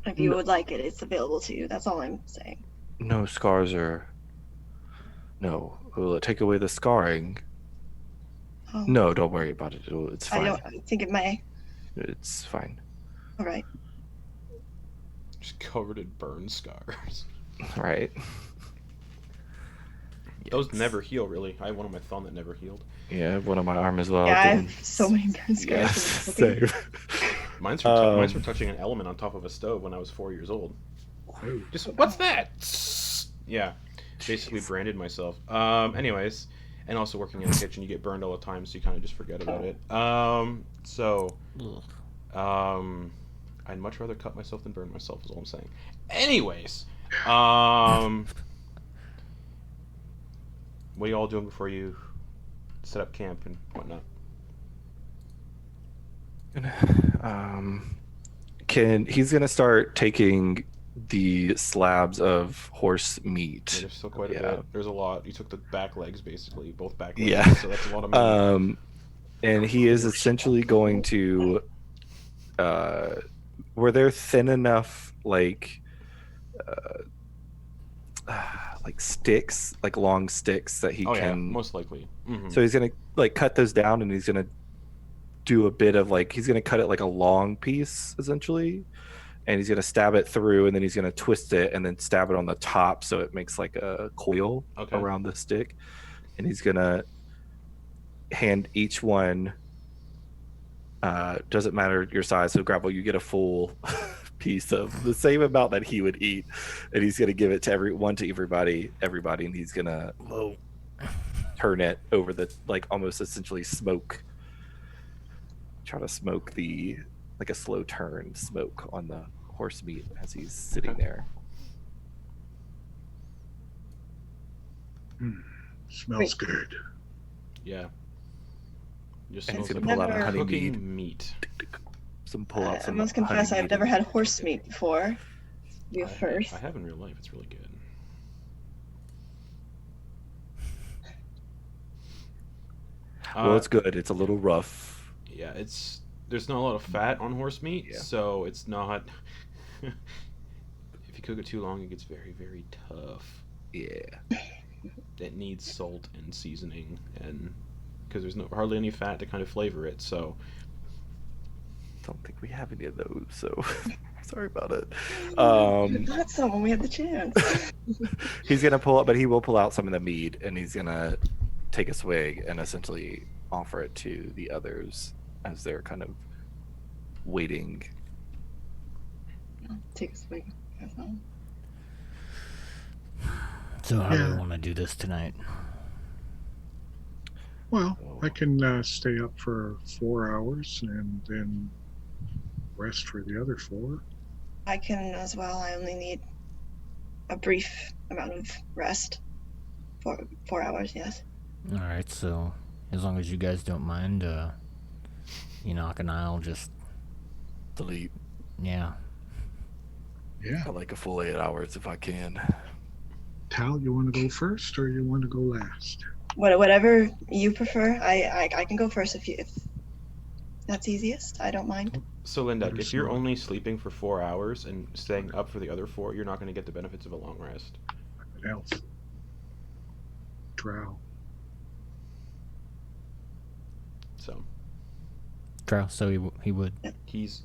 If you No. would like it, it's available to you. That's all I'm saying. No scars are. No, will it take away the scarring? Oh, No, don't worry about it. It's I fine. don't think it may. It's fine. All right. Just covered in burn scars. Right. Those never heal, really. I have one on my thumb that never healed. Yeah, one on my arm as well. Yeah, I didn't- have so many burn scars. Yes, from cooking. same. Mine's for touching an element on top of a stove when I was 4 years old. Oh, Just what's that? Yeah, basically Jeez. branded myself. Anyways, and also working in the kitchen, you get burned all the time, so you kind of just forget about it. I'd much rather cut myself than burn myself. Is all I'm saying. Anyways, what are you all doing before you set up camp and whatnot? He's gonna start taking the slabs of horse Yeah, meat. there's still quite a Yeah. bit. There's a lot. You took the back legs, basically, both back legs. Yeah. So that's a lot of meat. And he is essentially going to, where they're thin enough, like sticks, like long sticks that he Oh yeah, can. most likely. Mm-hmm. So he's gonna like cut those down, and he's gonna do a bit of like he's gonna cut it like a long piece essentially, and he's gonna stab it through, and then he's gonna twist it, and then stab it on the top so it makes like a coil Okay. around the stick, and he's gonna hand each one. Doesn't matter your size. So Gravel, you get a full piece of the same amount that he would eat, and he's gonna give it to everybody, and he's gonna turn it over the like almost essentially try to smoke the like a slow turn smoke on the horse meat as he's sitting Okay. there. smells good. Yeah. Just And he's smells gonna like pull out a honey cooking meat. meat. Pull out I some must confess, honey I've meat never and- had horse meat before. Be a first. I have in real life. It's really good. Well, it's good. It's a little rough. Yeah, there's not a lot of fat on horse meat, Yeah. so it's not. If you cook it too long, it gets very, very tough. Yeah. It needs salt and seasoning, and because there's hardly any fat to kind of flavor it, so Don't think we have any of those, so sorry about it. We got some when we had the chance. He's gonna pull up, but he will pull out some of the meat, and he's gonna take a swig and essentially offer it to the others as they're kind of waiting. Take a swig. That's all. So how do we Yeah. want to do this tonight? Well, I can stay up for 4 hours and then rest for the other 4. I can as well. I only need a brief amount of rest. 4 hours, yes. All right. So as long as you guys don't mind, Enoch and I'll just Delete. yeah. Yeah. I like a full 8 hours if I can. Tal, you want to go first or you want to go last? Whatever you prefer. I can go first if that's easiest. I don't mind. So Linda, Better if you're smart. only sleeping for 4 hours and staying up for the other 4, you're not going to get the benefits of a long rest. An elf. Drow. So Drow. So he would. He's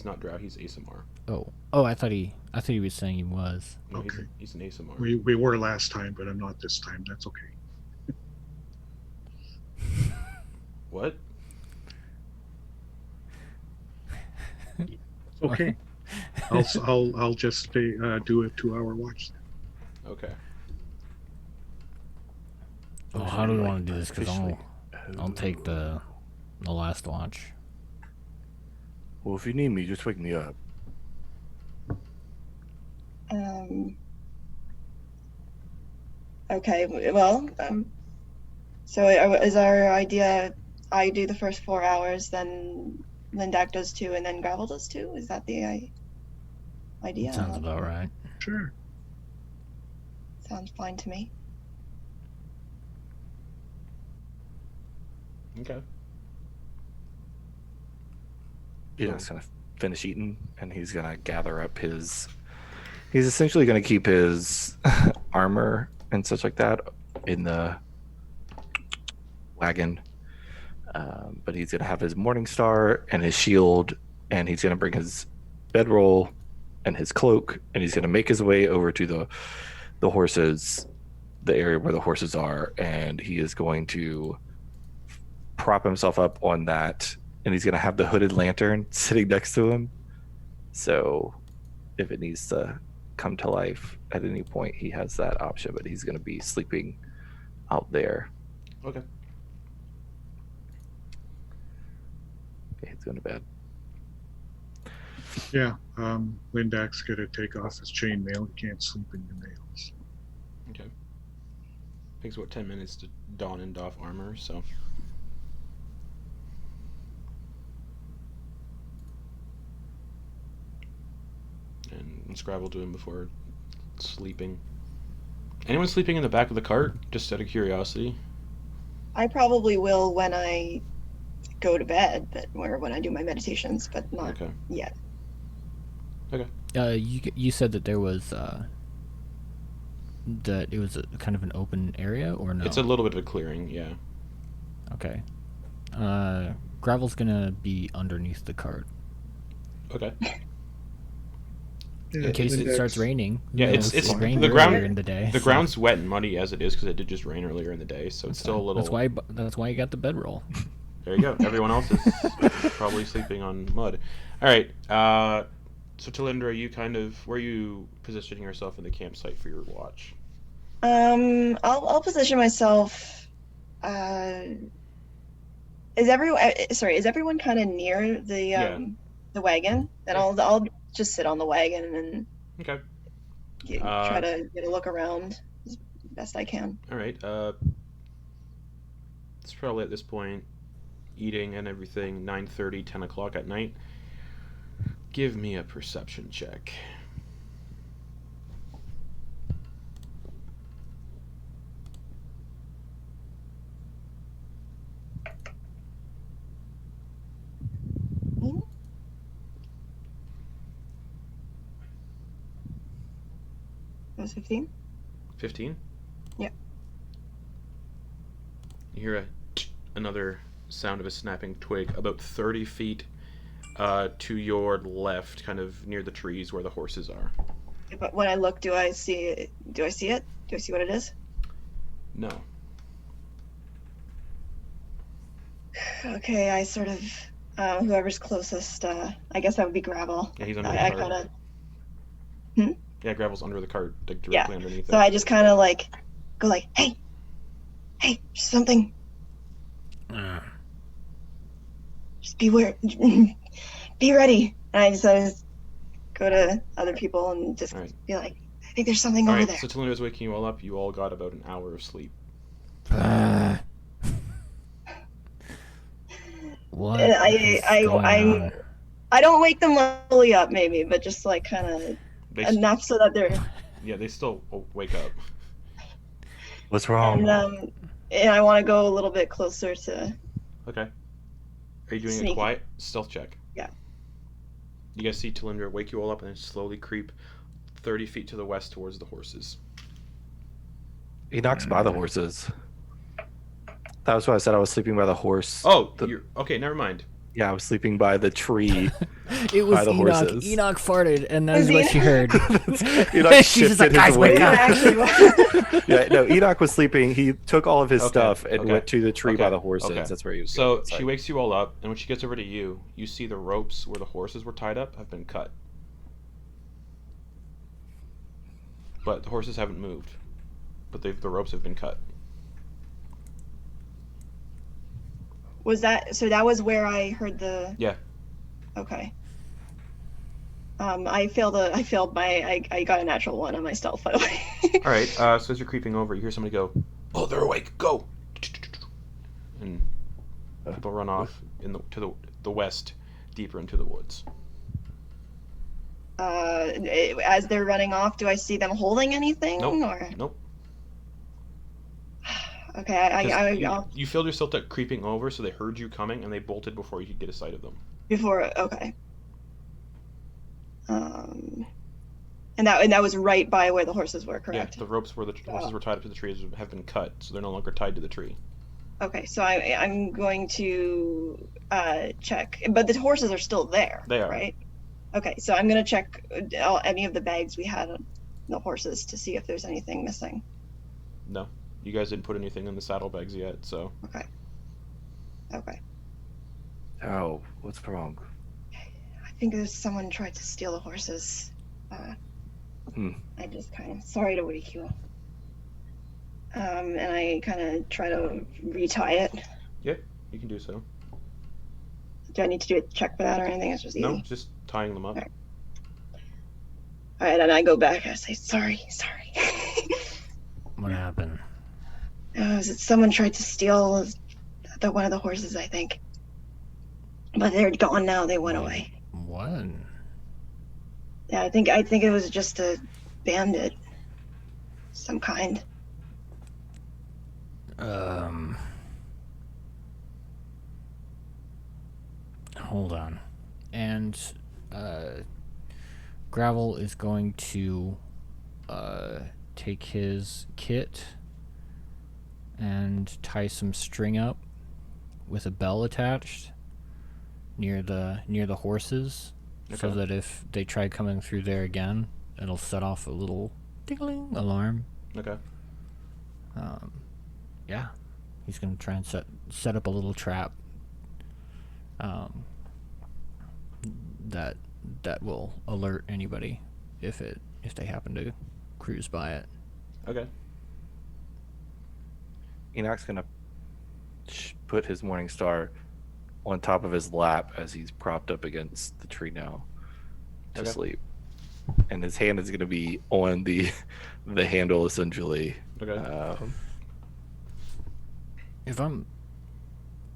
not drow. He's ASMR. Oh, I thought he was saying he was. No, Okay. he's an ASMR. We were last time, but I'm not this time. That's okay. What? Okay. I'll just stay, do a 2-hour watch. Okay. Well, how do we want to do this? Because Officially. I'll take the last watch. Well, if you need me, just wake me up. Okay, well, so is our idea I do the first 4 hours, then Lindak does 2, and then Gravel does 2? Is that the idea? Sounds about right. Sure. Sounds fine to me. Okay. Enoch's gonna finish eating, and he's gonna gather up his. He's essentially gonna keep his armor and such like that in the wagon, but he's gonna have his morning star and his shield, and he's gonna bring his bedroll and his cloak, and he's gonna make his way over to the horses, the area where the horses are, and he is going to prop himself up on that, and he's going to have the hooded lantern sitting next to him, so if it needs to come to life at any point, he has that option, but he's going to be sleeping out there. Okay. Okay, he's going to bed. Yeah. Lindak's gonna take off his chainmail. He can't sleep in your nails. Okay. Takes about 10 minutes to don and doff armor, so. And Scrabble to him before sleeping. Anyone sleeping in the back of the cart? Just out of curiosity. I probably will when I go to bed, or when I do my meditations, but not Okay. yet. You said that there was that it was a kind of an open area, or no? It's a little bit of a clearing, yeah. Okay. Gravel's gonna be underneath the cart Okay. in case it starts raining. Yeah, You know, it's it rained the earlier ground. in the day. The so ground's wet and muddy as it is because it did just rain earlier in the day, so it's still a little. That's why you got the bedroll. There you go. Everyone else is probably sleeping on mud. All right. So Talindra, where are you positioning yourself in the campsite for your watch? I'll position myself. Is everyone kind of near the wagon? Then I'll just sit on the wagon and Okay. try to get a look around as best I can. All right. It's probably at this point, eating and everything, 9:30, 10 o'clock at night. Give me a perception check. That was 15? 15? Yeah. You hear another sound of a snapping twig about 30 feet to your left, kind of near the trees where the horses are. But when I look, do I see it? Do I see what it is? No. Okay, I sort of whoever's closest. I guess that would be Gravel. Yeah, he's under I the kind cart. of. Yeah, Gravel's under the cart, like directly underneath So it. I just kind of like go like, hey, something. Just be ready. And I just go to other people and just All right. be like, I think there's something All over right, there. so Talindra's waking you all up. You all got about an hour of sleep. What? And is going on? I don't wake them fully up, maybe, but just like kind of They enough so that they're. Yeah, they still wake up. What's wrong? And I want to go a little bit closer to. Okay. Are you doing a Sneaky. quiet stealth check? Yeah. You guys see Talindra wake you all up and then slowly creep 30 feet to the west towards the horses. He knocks by the horses. That was why I said I was sleeping by the horse. Oh, you're okay. Never mind. Yeah, I was sleeping by the tree. It was By the Enoch. horses. Enoch farted, and that Was is what she heard. Enoch She's just shifted like, his "Guys, wake weight. up." Actually, Yeah, no, Enoch was sleeping. He took all of his Okay, stuff and okay, went to the tree by okay, the horses. okay. That's where he was So going. she wakes you all up, and when she gets over to you, you see the ropes where the horses were tied up have been cut. But the horses haven't moved. But the ropes have been cut. was that so? That was where I heard the. Yeah. Okay. I failed my. I got a natural 1 on my stealth, by the way. All right. So as you're creeping over, you hear somebody go, "Oh, they're awake! Go!" And people run off to the west, deeper into the woods. As they're running off, do I see them holding anything? Nope. Or Nope. okay, 'Cause you filled yourself up creeping over, so they heard you coming, and they bolted before you could get a sight of them. before okay. And that was right by where the horses were, correct? Yeah, the ropes where the horses were tied up to the trees have been cut, so they're no longer tied to the tree. Okay, so I'm going to check, but the horses are still there. They are. Right. Okay, so I'm going to check any of the bags we had on the horses to see if there's anything missing. No, you guys didn't put anything in the saddlebags yet, so. Okay. Oh, what's wrong? I think there's someone tried to steal the horses. I just kind of sorry to wake you up. And I kind of try to retie it. Yeah, you can do so. Do I need to do a check for that or anything? It's just easy. No, just tying them up. All right, and I go back. I say sorry. What happened? Someone tried to steal one of the horses, I think. But they're gone now. They went away. What? Yeah, I think it was just a bandit, some kind. Hold on. And Gravel is going to take his kit and tie some string up with a bell attached near the horses, so Okay. that if they try coming through there again, it'll set off a little ding alarm. Okay. Yeah, he's gonna try and set up a little trap. That will alert anybody if they happen to cruise by it. Okay. Enoch's gonna put his Morning Star on top of his lap as he's propped up against the tree now to Okay. sleep, and his hand is gonna be on the handle essentially. Okay.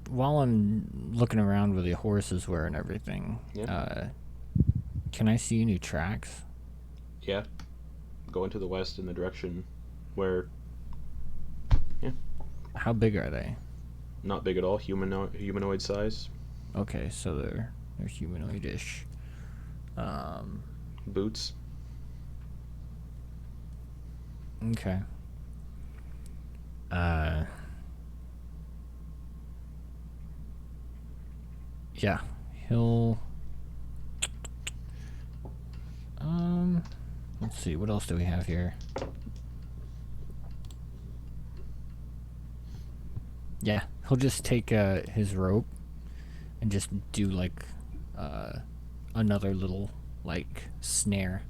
While I'm looking around where the horses were and everything, Yeah. can I see any tracks? Yeah. Go into the west in the direction where How big are they? not big at all, humanoid size. Okay, so they're humanoid-ish. Boots. Okay. Yeah, he'll. Let's see, what else do we have here? Yeah, he'll just take his rope and just do like another little like snare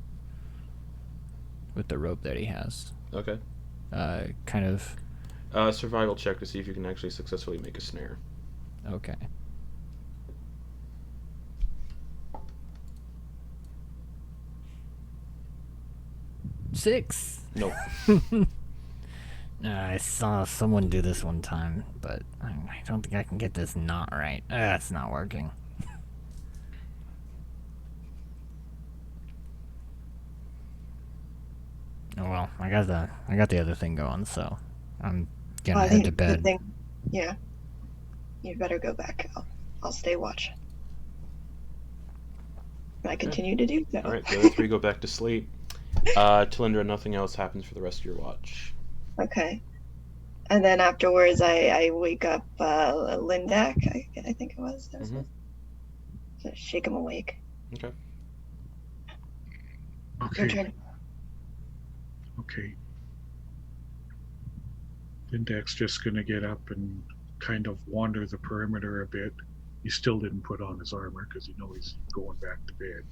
with the rope that he has. Okay. Kind of. Survival check to see if you can actually successfully make a snare. Okay. Six. Nope. I saw someone do this one time, but I don't think I can get this knot right. It's not working. Oh well, I got the other thing going, so I'm gonna I head think to the bed. thing, yeah. You better go back. I'll stay watch. I continue to do so. All right. The other three go back to sleep. Talindra, nothing else happens for the rest of your watch. Okay. And then afterwards, I wake up Lindak, I think it was. Mhm. to shake him awake. Okay. Your Okay. turn. Okay. Lindak's just going to get up and kind of wander the perimeter a bit. He still didn't put on his armor because he knows he's going back to bed.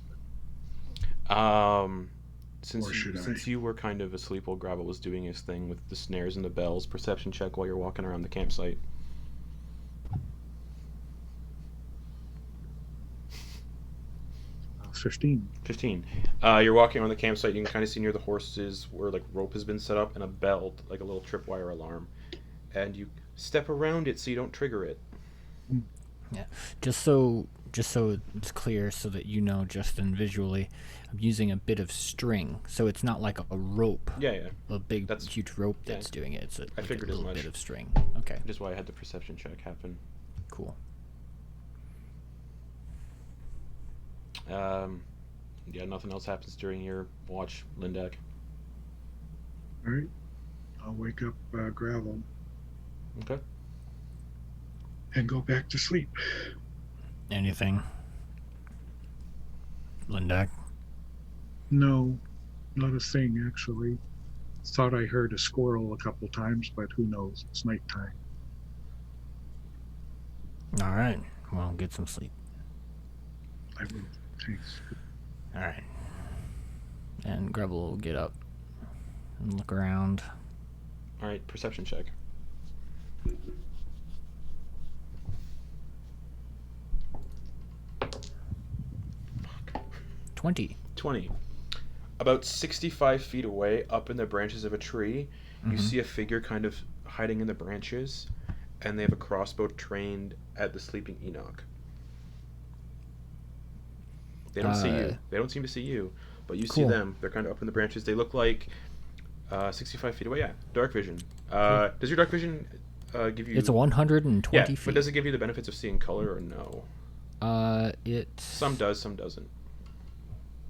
Since Or should I? since you were kind of asleep while Gravel was doing his thing with the snares and the bells, perception check while you're walking around the campsite. 15. 15. You're walking around the campsite. You can kind of see near the horses where like rope has been set up and a belt, like a little tripwire alarm, and you step around it so you don't trigger it. Just so it's clear, so that you know, Justin, visually, I'm using a bit of string, so it's not like a rope, Yeah. a big, That's- huge rope that's yeah. doing it. It's a, like figured a as little much. bit of string. Okay, Which is why I had the perception check happen. cool. Yeah, nothing else happens during your watch, Lindak. All right. I'll wake up Gravel Okay. and go back to sleep. Anything, Lindak? No, not a thing, actually. Thought I heard a squirrel a couple times, but who knows? It's nighttime. All right. Well, get some sleep. I will. Thanks. All right. And Grubble will get up and look around. All right, perception check. 20. 20. About 65 feet away, up in the branches of a tree, you see a figure kind of hiding in the branches, and they have a crossbow trained at the sleeping Enoch. They don't see you. They don't seem to see you, but you see Cool. them. They're kind of up in the branches. They look like 65 feet away. Yeah, dark vision. Does your dark vision give you? It's a 120 yeah, feet. but does it give you the benefits of seeing color or no? Some does, some doesn't.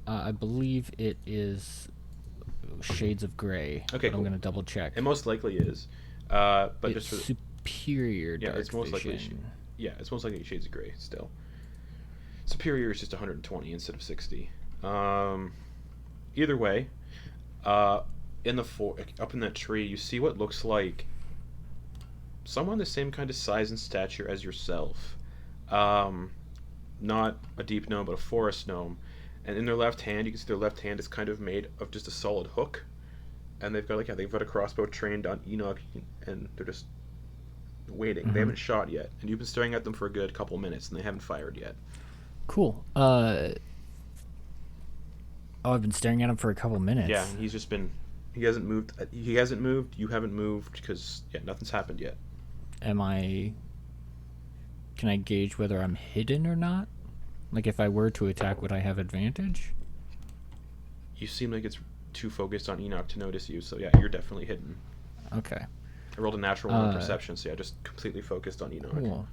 I believe it is shades of gray. Okay, but cool. I'm gonna double check. It most likely is, but It's just for superior yeah, dark it's most likely vision. yeah, it's most likely shades of gray still. Superior is just 120 instead of 60. Either way, in the up in that tree, you see what looks like someone the same kind of size and stature as yourself. Not a deep gnome, but a forest gnome. And in their left hand, you can see their left hand is kind of made of just a solid hook, and they've got they've got a crossbow trained on Enoch, and they're just waiting. They haven't shot yet, and you've been staring at them for a good couple minutes, and they haven't fired yet. Cool. I've been staring at him for a couple minutes. Yeah, and he's just been. He hasn't moved. He hasn't moved. You haven't moved because nothing's happened yet. Can I gauge whether I'm hidden or not? Like, if I were to attack, would I have advantage? You seem like it's too focused on Enoch to notice you, so yeah, you're definitely hidden. Okay. I rolled a natural one on perception, so yeah, just completely focused on Enoch. Cool.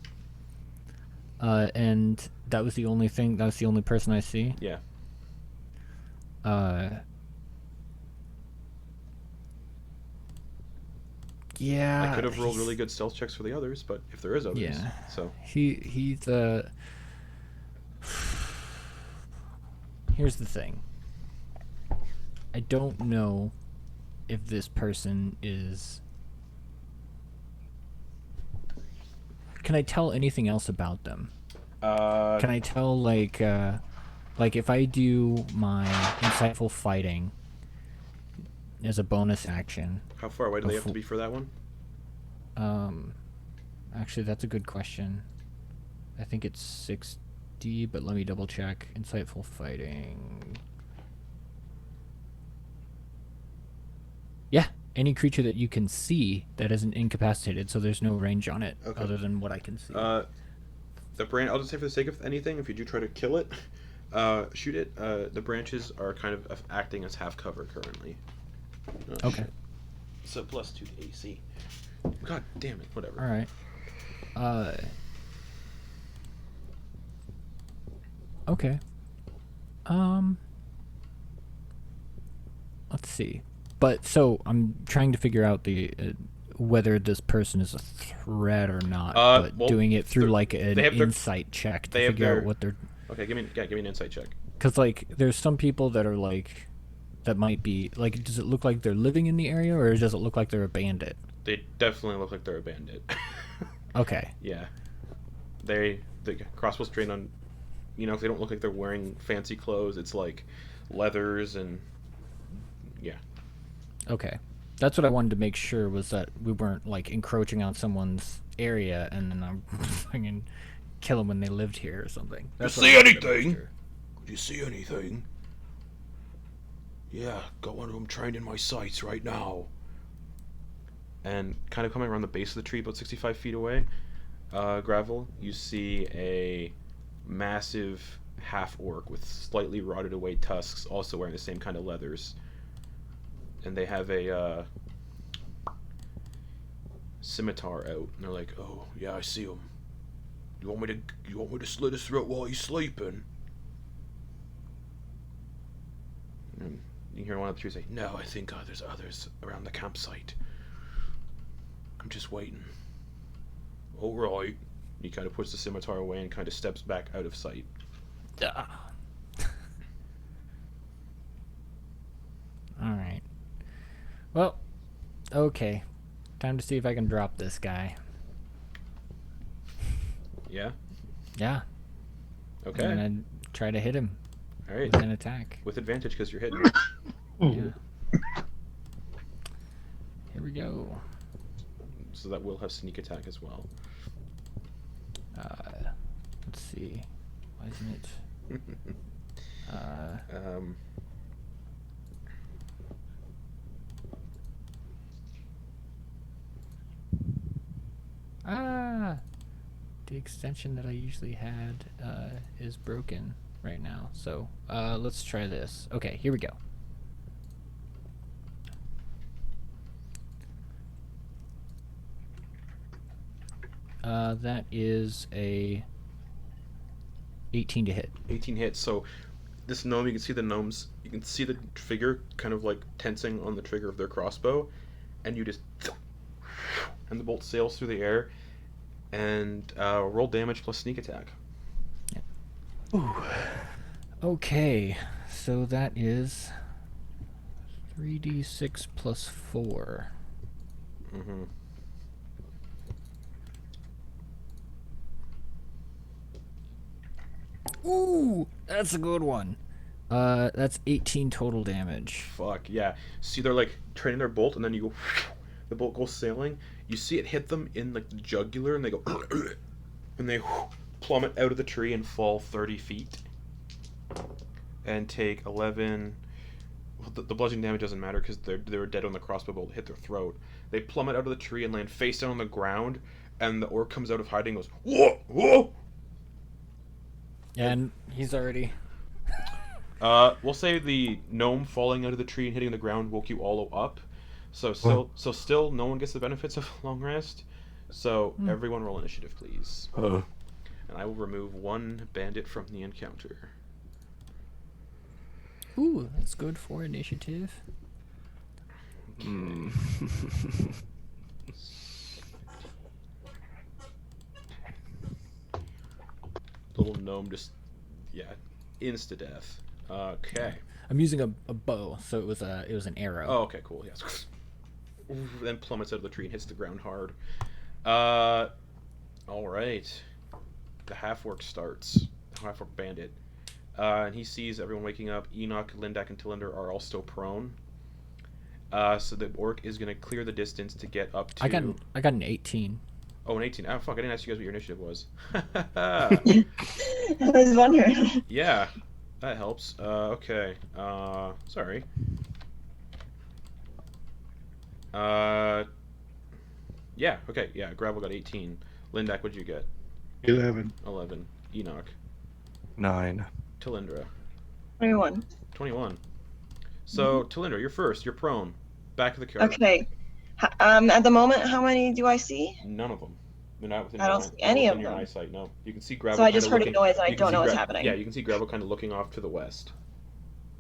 And that was the only thing. That was the only person I see. Yeah. Yeah. I could have rolled really good stealth checks for the others, but if there is others, Yeah. so He's Here's the thing. I don't know if this person is. Can I tell anything else about them? Can I tell like if I do my insightful fighting as a bonus action? how far away do they have to be for that one? Actually, that's a good question. I think it's 60, but let me double check. Insightful fighting. Yeah, any creature that you can see that isn't incapacitated, so there's no range on it other than what I can see. The branch. I'll just say for the sake of anything, if you do try to kill it, shoot it. The branches are kind of acting as half cover currently. Okay. So +2 to AC. God damn it! Whatever. All right. Okay. Let's see. But so I'm trying to figure out the whether this person is a threat or not. But well, doing it through they're- like an they have their- insight check to they have figure out their- what they're. Okay, give me an insight check. Because, like, there's some people that are, like, that might be, like, does it look like they're living in the area, or does it look like they're a bandit? They definitely look like they're a bandit. Okay. Yeah. The crossbows trained on, they don't look like they're wearing fancy clothes. It's like leathers and, yeah. Okay. That's what I wanted to make sure, was that we weren't, like, encroaching on someone's area and then I'm fucking kill them when they lived here or something. Did you see anything? Could you see anything? Yeah, got one of them trained in my sights right now. And kind of coming around the base of the tree, about 65 feet away, Gravel, you see a massive half-orc with slightly rotted away tusks, also wearing the same kind of leathers. And they have a scimitar out, and they're like, "Oh, yeah, I see him. You want me to slit his throat while he's sleeping?" And you hear one of the trees say, "No, I think there's others around the campsite. I'm just waiting." "All right." He kind of puts the scimitar away and kind of steps back out of sight. Alright. Well, okay. Time to see if I can drop this guy. Yeah? Yeah. Okay. I'm gonna try to hit him All right. with an attack. With advantage because you're hitting. Yeah. Here we go. So that will have sneak attack as well. Let's see. Why isn't it? The extension that I usually had is broken right now. So let's try this. Okay, here we go. That is a 18 to hit. 18 hits. So this gnome, you can see the gnomes. You can see the figure kind of like tensing on the trigger of their crossbow, and you just, and the bolt sails through the air, and roll damage plus sneak attack. Yeah. Ooh. Okay, so that is 3d6 plus 4. Mm-hmm. Ooh, that's a good one. That's 18 total damage. Fuck yeah! See, they're like training their bolt, and then you go, the bolt goes sailing. You see it hit them in like the jugular, and they go, and they plummet out of the tree and fall 30 feet, and take 11. Well, the bludgeoning damage doesn't matter because they were dead on the crossbow bolt hit their throat. They plummet out of the tree and land face down on the ground, and the orc comes out of hiding and goes, "Whoa, whoa!" And he's already... We'll say the gnome falling out of the tree and hitting the ground woke you all up. So still no one gets the benefits of long rest. So everyone roll initiative, please. And I will remove one bandit from the encounter. Ooh, that's good for initiative. Little gnome just, insta death. Okay. I'm using a bow, so it was an arrow. Oh, okay, cool. Yes. Then plummets out of the tree and hits the ground hard. All right. The half-orc starts. The half-orc bandit. And he sees everyone waking up. Enoch, Lindak, and Tilinder are all still prone. So the orc is going to clear the distance to get up to... I got an 18. Oh, an 18. Oh, fuck, I didn't ask you guys what your initiative was. I was wondering. Yeah, that helps. Okay. Sorry. Yeah, okay, yeah, Gravel got 18. Lindak, what'd you get? 11. 11. Enoch. 9. Tilindra. 21. 21. So, Tilindra, you're first. You're prone. Back of the cart. Okay. At the moment, how many do I see? None of them. They're not within I don't see any of your them. eyesight, no. You can see Gravel So I just kinda heard a looking, noise and I you can don't see know what's Gra- happening. Yeah, you can see Gravel kind of looking off to the west.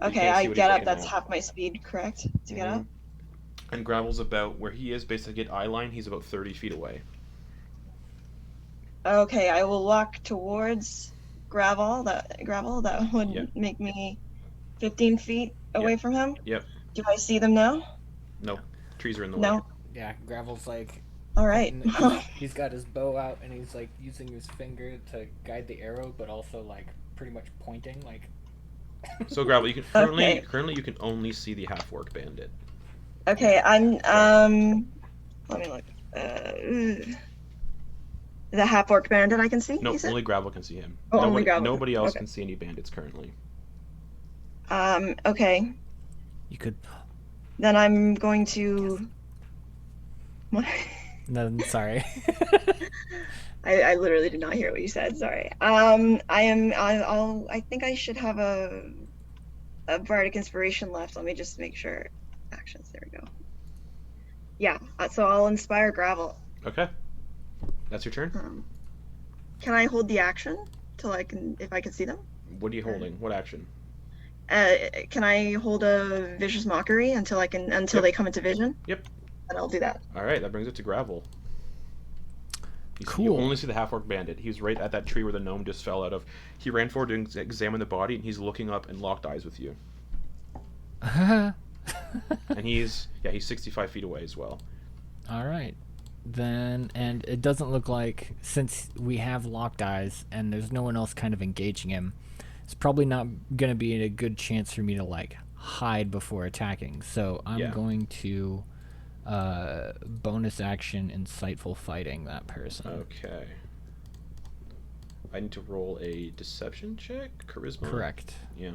Okay, can't see I what he's get up. looking That's at. half my speed, correct? To get up? And Gravel's about where he is, basically at eye line, he's about 30 feet away. Okay, I will walk towards gravel that would Yep. make me 15 feet away Yep. from him. Yep. Do I see them now? No. Trees are in the way. No. Yeah, Gravel's like All right. he's got his bow out and he's like using his finger to guide the arrow, but also like pretty much pointing like. So Gravel, you can Okay. currently you can only see the half-orc bandit. Okay, I'm let me look. The half-orc bandit I can see. No, you said? only Gravel can see him. Oh, only Gravel. Nobody else Okay. can see any bandits currently. Okay. You could. Then I'm going to. What? No, sorry. I literally did not hear what you said. Sorry. I think I should have a bardic inspiration left. Let me just make sure. Actions. There we go. Yeah. So I'll inspire Gravel. Okay. That's your turn? Can I hold the action till if I can see them? What are you holding? What action? Can I hold a vicious mockery until Yep. they come into vision? Yep. And I'll do that. All right, that brings it to Gravel. You Cool. only see the half-orc bandit. He's right at that tree where the gnome just fell out of. He ran forward to examine the body, and he's looking up and locked eyes with you. And he's 65 feet away as well. All right. Then, and it doesn't look like, since we have locked eyes and there's no one else kind of engaging him, it's probably not going to be a good chance for me to like hide before attacking. So I'm going to bonus action insightful fighting that person. Okay. I need to roll a deception check? Charisma? Correct. Yeah.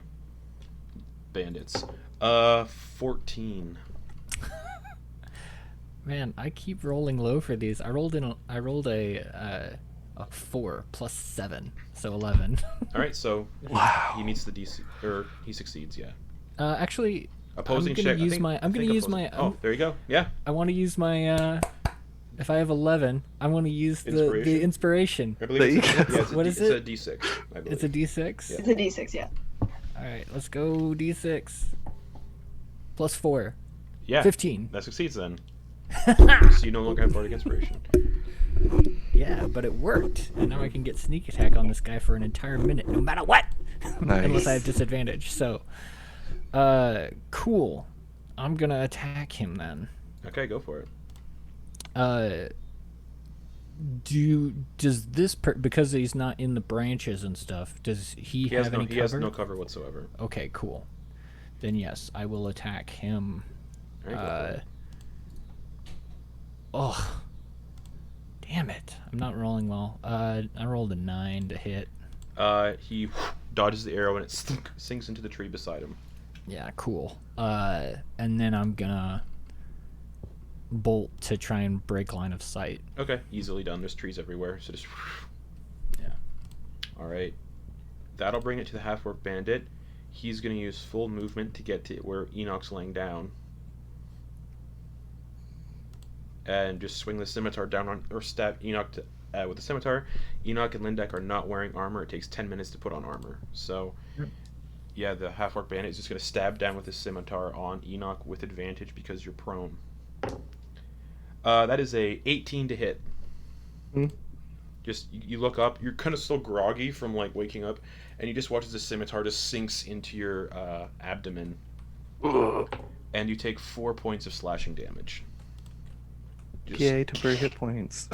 Bandits. 14. Man, I keep rolling low for these. I rolled a 4 plus 7, so 11. All right, so Wow. he meets the DC, or he succeeds. Yeah. Actually, Opposing I'm gonna check. use my. I'm gonna use opposing. my. Oh, there you go. Yeah. I want to use my. If I have 11, I want to use the inspiration. I believe What is it? It's a D6. I believe. It's a D6. Yeah. It's a D6, yeah. All right, let's go D6. Plus 4. Yeah. 15. That succeeds then. So you no longer have bardic inspiration. Yeah, but it worked, and now I can get sneak attack on this guy for an entire minute, no matter what. Nice. Unless I have disadvantage. So, cool. I'm gonna attack him then. Okay, go for it. Does this because he's not in the branches and stuff? Does he have any cover? He has no cover whatsoever. Okay, cool. Then yes, I will attack him. All right, go for it. Oh, damn it! I'm not rolling well. I rolled a 9 to hit. He dodges the arrow and it sinks into the tree beside him. Yeah, cool. And then I'm gonna bolt to try and break line of sight. Okay, easily done. There's trees everywhere, so just. Yeah. All right, that'll bring it to the half-orc bandit. He's gonna use full movement to get to where Enoch's laying down, and just swing the scimitar down on or stab Enoch with the scimitar. Enoch and Lindek are not wearing armor. It takes 10 minutes to put on armor. So, yeah, the half-orc bandit is just gonna stab down with his scimitar on Enoch with advantage because you're prone. That is a 18 to hit. Just you look up, you're kind of still groggy from like waking up, and you just watch as the scimitar just sinks into your abdomen, and you take 4 points of slashing damage. Yay, temporary hit points.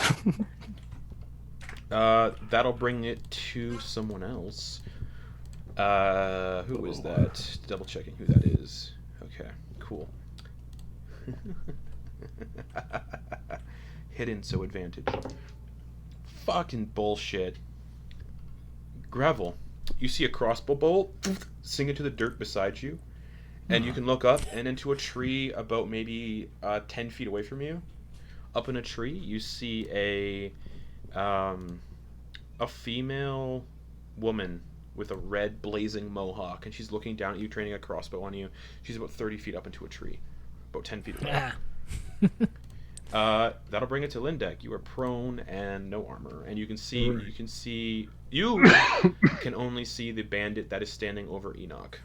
That'll bring it to someone else. Who is that? Double checking who that is. Okay, cool. Hidden, so advantage. Fucking bullshit. Gravel, you see a crossbow bolt sink into the dirt beside you, and you can look up and into a tree about maybe 10 feet away from you. Up in a tree, you see a female woman with a red blazing mohawk, and she's looking down at you, training a crossbow on you. She's about 30 feet up into a tree, about 10 feet away. That'll bring it to Lindek. You are prone and no armor, and you can only see the bandit that is standing over Enoch.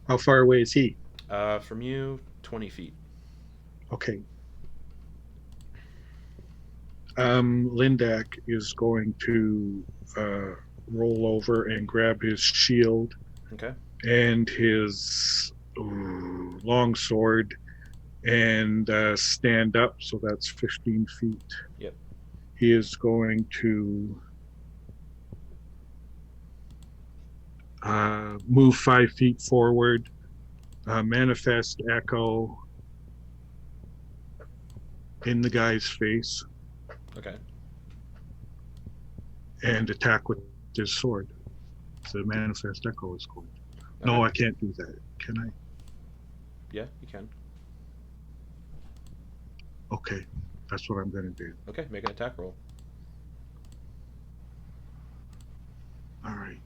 How far away is he? From you, 20 feet. Okay. Lindak is going to roll over and grab his shield Okay. and his long sword and stand up. So that's 15 feet. Yep. He is going to move 5 feet forward, manifest echo in the guy's face, Okay. and attack with his sword. So manifest echo is going. Okay. No, I can't do that. Can I? Yeah, you can. Okay, that's what I'm going to do. Okay, make an attack roll. All right.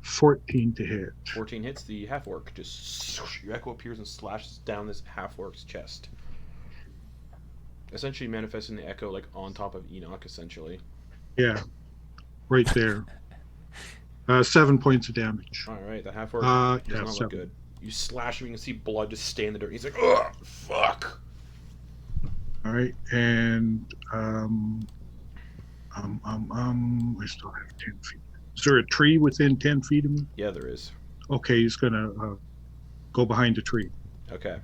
14 to hit. 14 hits. The half orc just your echo appears and slashes down this half orc's chest, essentially manifesting the echo like on top of Enoch, essentially. Yeah, right there. 7 points of damage. All right, the half orc Yeah, does not 7. look good. You slash him, you can see blood just stain the dirt. He's like, ugh, fuck. All right, and I still have 10 feet. Is there a tree within 10 feet of me? Yeah, there is. Okay, he's gonna go behind the tree. Okay,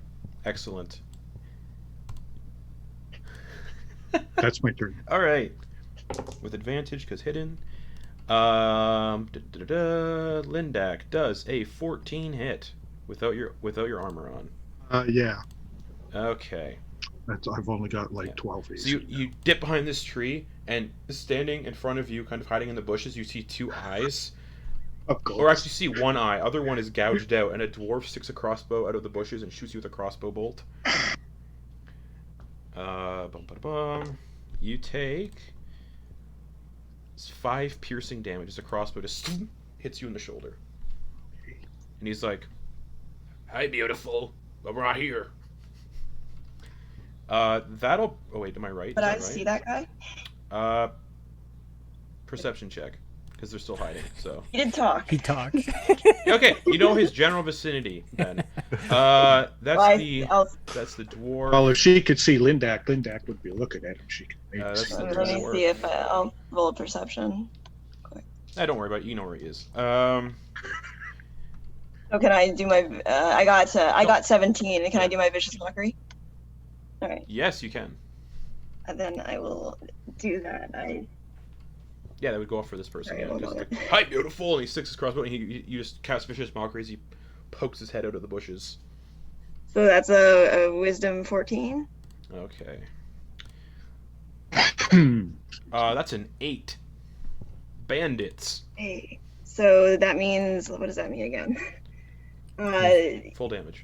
excellent. That's my turn. All right, with advantage because hidden. Lindak does a 14 hit without your armor on. Yeah, Okay. I've only got like Yeah. 12 So you dip behind this tree, and standing in front of you, kind of hiding in the bushes, you see 2 eyes. Or actually see 1 eye. Other one is gouged out, and a dwarf sticks a crossbow out of the bushes and shoots you with a crossbow bolt. You take 5 piercing damage as a crossbow just hits you in the shoulder. And he's like, "Hi, beautiful. I'm right here." That'll. Oh wait, am I right? But Is I that right? see that guy. Perception check, because they're still hiding. So. He did talk. He talks. Okay, you know his general vicinity then. That's the dwarf. Well, if she could see Lindak would be looking at him. She could maybe That's see the him. Let me dwarf. see if I'll roll a perception. Don't worry about it. You know where he is. Oh, can I do my? I got 17. Can I do my vicious mockery? All right, Yes, you can. and then I will do that. Yeah, that would go off for this person. Alright, Yeah, hold just on. like, "Hi, beautiful," and he sticks his crossbow, and you just cast vicious mockery as he pokes his head out of the bushes. So that's a wisdom 14. Okay. That's an 8. Bandits. Hey, so that means what does that mean again? Full damage.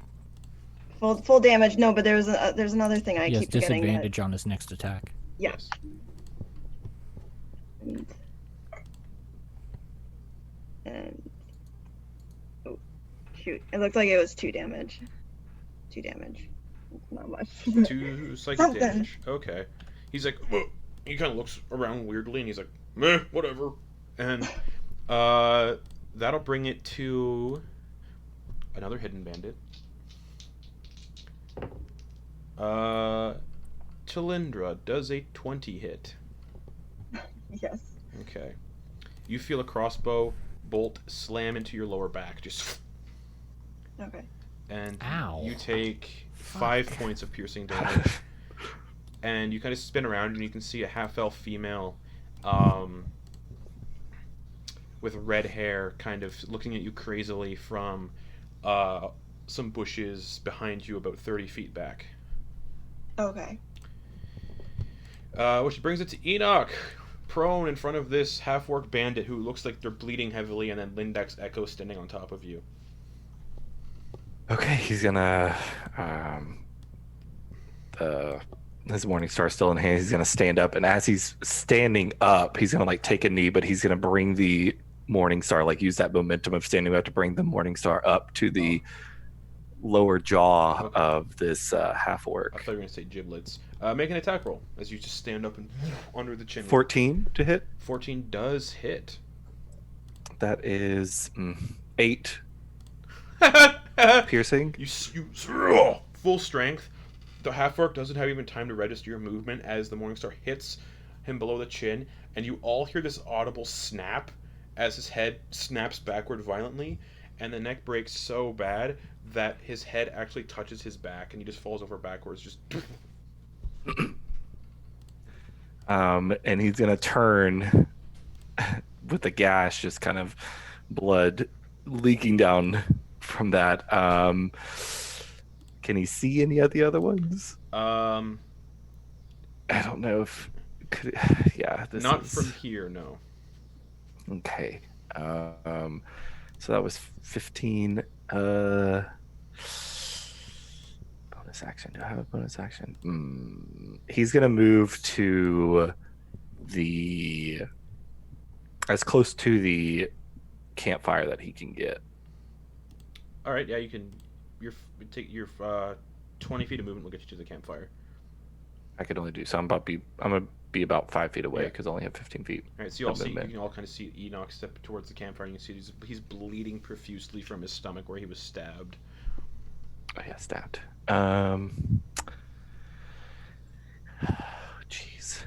Full damage. No, but there's another thing I He has keep forgetting. disadvantage on his next attack. Yeah. Yes. And oh, shoot! It looked like it was 2 damage. 2 damage. Not much. 2 psychic Something. damage. Okay. He's like, "Ugh." He kind of looks around weirdly, and he's like, "Meh, whatever." And that'll bring it to another hidden bandit. Talindra does a 20 hit. Yes. Okay. You feel a crossbow bolt slam into your lower back, just, Okay. and Ow. you take 5 points of piercing damage. And you kind of spin around, and you can see a half-elf female, with red hair, kind of looking at you crazily from some bushes behind you, about 30 feet back. Okay. Which brings it to Enoch, prone in front of this half-orc bandit who looks like they're bleeding heavily, and then Lindak's echo standing on top of you. Okay, he's gonna his morning star still in hand. He's gonna stand up, and as he's standing up, he's gonna like take a knee, but he's gonna bring the morning star, like use that momentum of standing up to bring the morning star up to the lower jaw Okay. of this half I orc. thought you were gonna say giblets. Make an attack roll as you just stand up and under the chin. 14 to hit. 14 does hit. That is 8 piercing. You full strength. The half orc doesn't have even time to register your movement as the morning star hits him below the chin, and you all hear this audible snap as his head snaps backward violently, and the neck breaks so bad that his head actually touches his back, and he just falls over backwards, just... And he's gonna turn with the gash, just kind of blood leaking down from that. Can he see any of the other ones? I don't know if yeah, this not is... from here, no. Okay. So that was 15. Bonus action. Do I have a bonus action? He's gonna move to as close to the campfire that he can get. All right, yeah, you can. Take your 20 feet of movement will get you to the campfire. I could only do so. I'm gonna be about 5 feet away Yeah. because I only have 15 feet. All right, so you can all kind of see Enoch step towards the campfire, and you can see he's bleeding profusely from his stomach where he was stabbed. Oh yeah, stabbed. Jeez.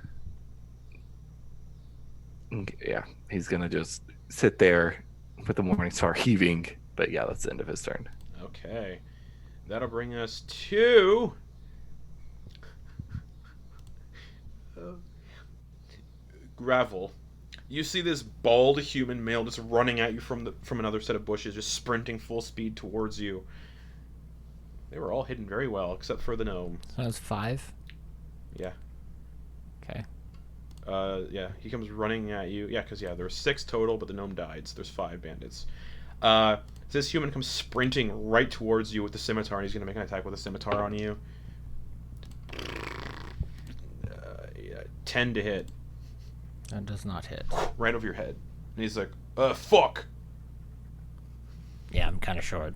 Yeah, he's gonna just sit there with the morning star heaving. But yeah, that's the end of his turn. Okay, that'll bring us to Gravel. You see this bald human male just running at you from another set of bushes, just sprinting full speed towards you. They were all hidden very well, except for the gnome. So that was 5? Yeah. Okay. Yeah, he comes running at you. Yeah, because there were 6 total, but the gnome died, so there's 5 bandits. This human comes sprinting right towards you with the scimitar, and he's going to make an attack with a scimitar on you. 10 to hit. That does not hit. Right over your head. And he's like, fuck! Yeah, I'm kind of short.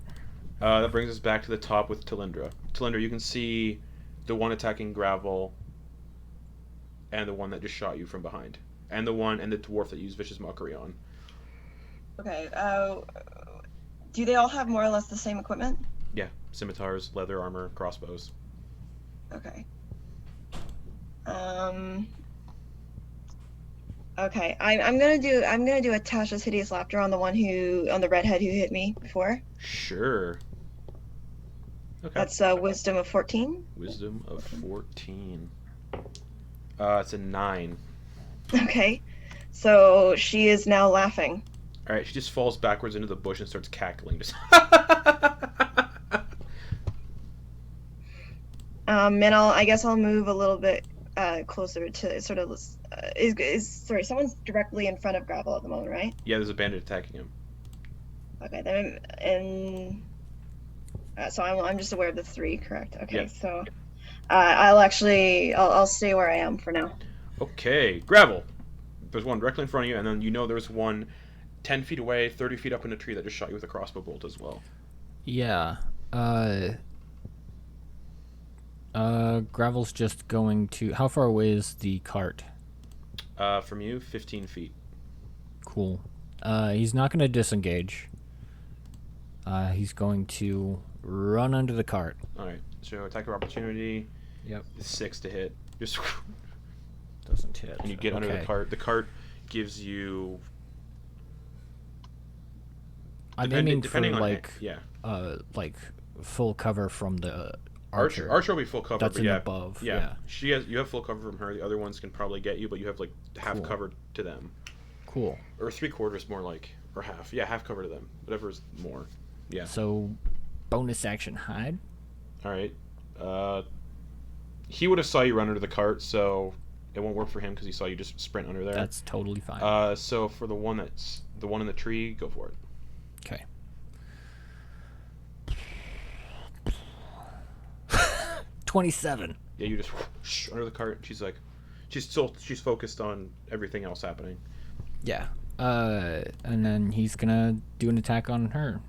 That brings us back to the top with Talindra. Talindra, you can see the one attacking Gravel, and the one that just shot you from behind. And the dwarf that used Vicious Mockery on. Okay, do they all have more or less the same equipment? Yeah, scimitars, leather armor, crossbows. Okay. Okay, I'm gonna do a Tasha's Hideous Laughter on the redhead who hit me before. Sure. Okay. That's Wisdom of 14. Wisdom of 14. It's a 9. Okay, so she is now laughing. All right, she just falls backwards into the bush and starts cackling. Just And I guess I'll move a little bit closer to sort of sorry, someone's directly in front of Gravel at the moment, right? Yeah, there's a bandit attacking him. Okay, then so I'm just aware of the 3, correct? Okay, Yeah. so I'll stay where I am for now. Okay, Gravel. There's one directly in front of you, and then there's one 10 feet away, 30 feet up in a tree that just shot you with a crossbow bolt as well. Yeah. Gravel's just going to... How far away is the cart? From you, 15 feet. Cool. He's not going to disengage. He's going to run under the cart. Alright, so attack of opportunity. Yep. 6 to hit. Just Doesn't hit. and you get under the cart. The cart gives you... I'm aiming for, yeah. like, full cover from the archer. Archer will be full cover, That's but in yeah. above. Yeah. You have full cover from her. The other ones can probably get you, but you have like half Cool. cover to them. Cool. Or 3/4 more like, or half. Yeah, half cover to them. Whatever's more. Yeah. So, bonus action hide. Alright. He would have saw you run under the cart, so it won't work for him because he saw you just sprint under there. That's totally fine. So for the one in the tree, go for it. Okay. 27. Yeah, you just under the cart. She's like, she's focused on everything else happening. Yeah. And then he's gonna do an attack on her.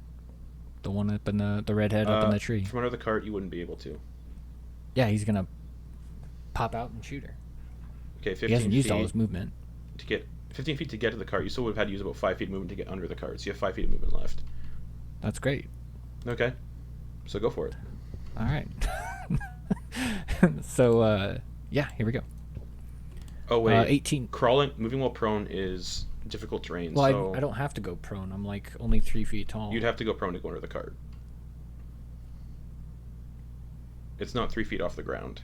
The one up in the redhead up in the tree. From under the cart, you wouldn't be able to. Yeah, he's gonna pop out and shoot her. Okay, 15 He hasn't used all feet his movement. to get 15 feet to get to the cart. You still would have had to use about 5 feet of movement to get under the cart. So you have 5 feet of movement left. That's great. Okay, so go for it. All right. So, yeah, here we go. Oh wait, 18. Crawling, moving while prone is difficult terrain. Well, So I don't have to go prone. I'm like only 3 feet tall. you'd have to go prone to go under the cart. It's not 3 feet off the ground.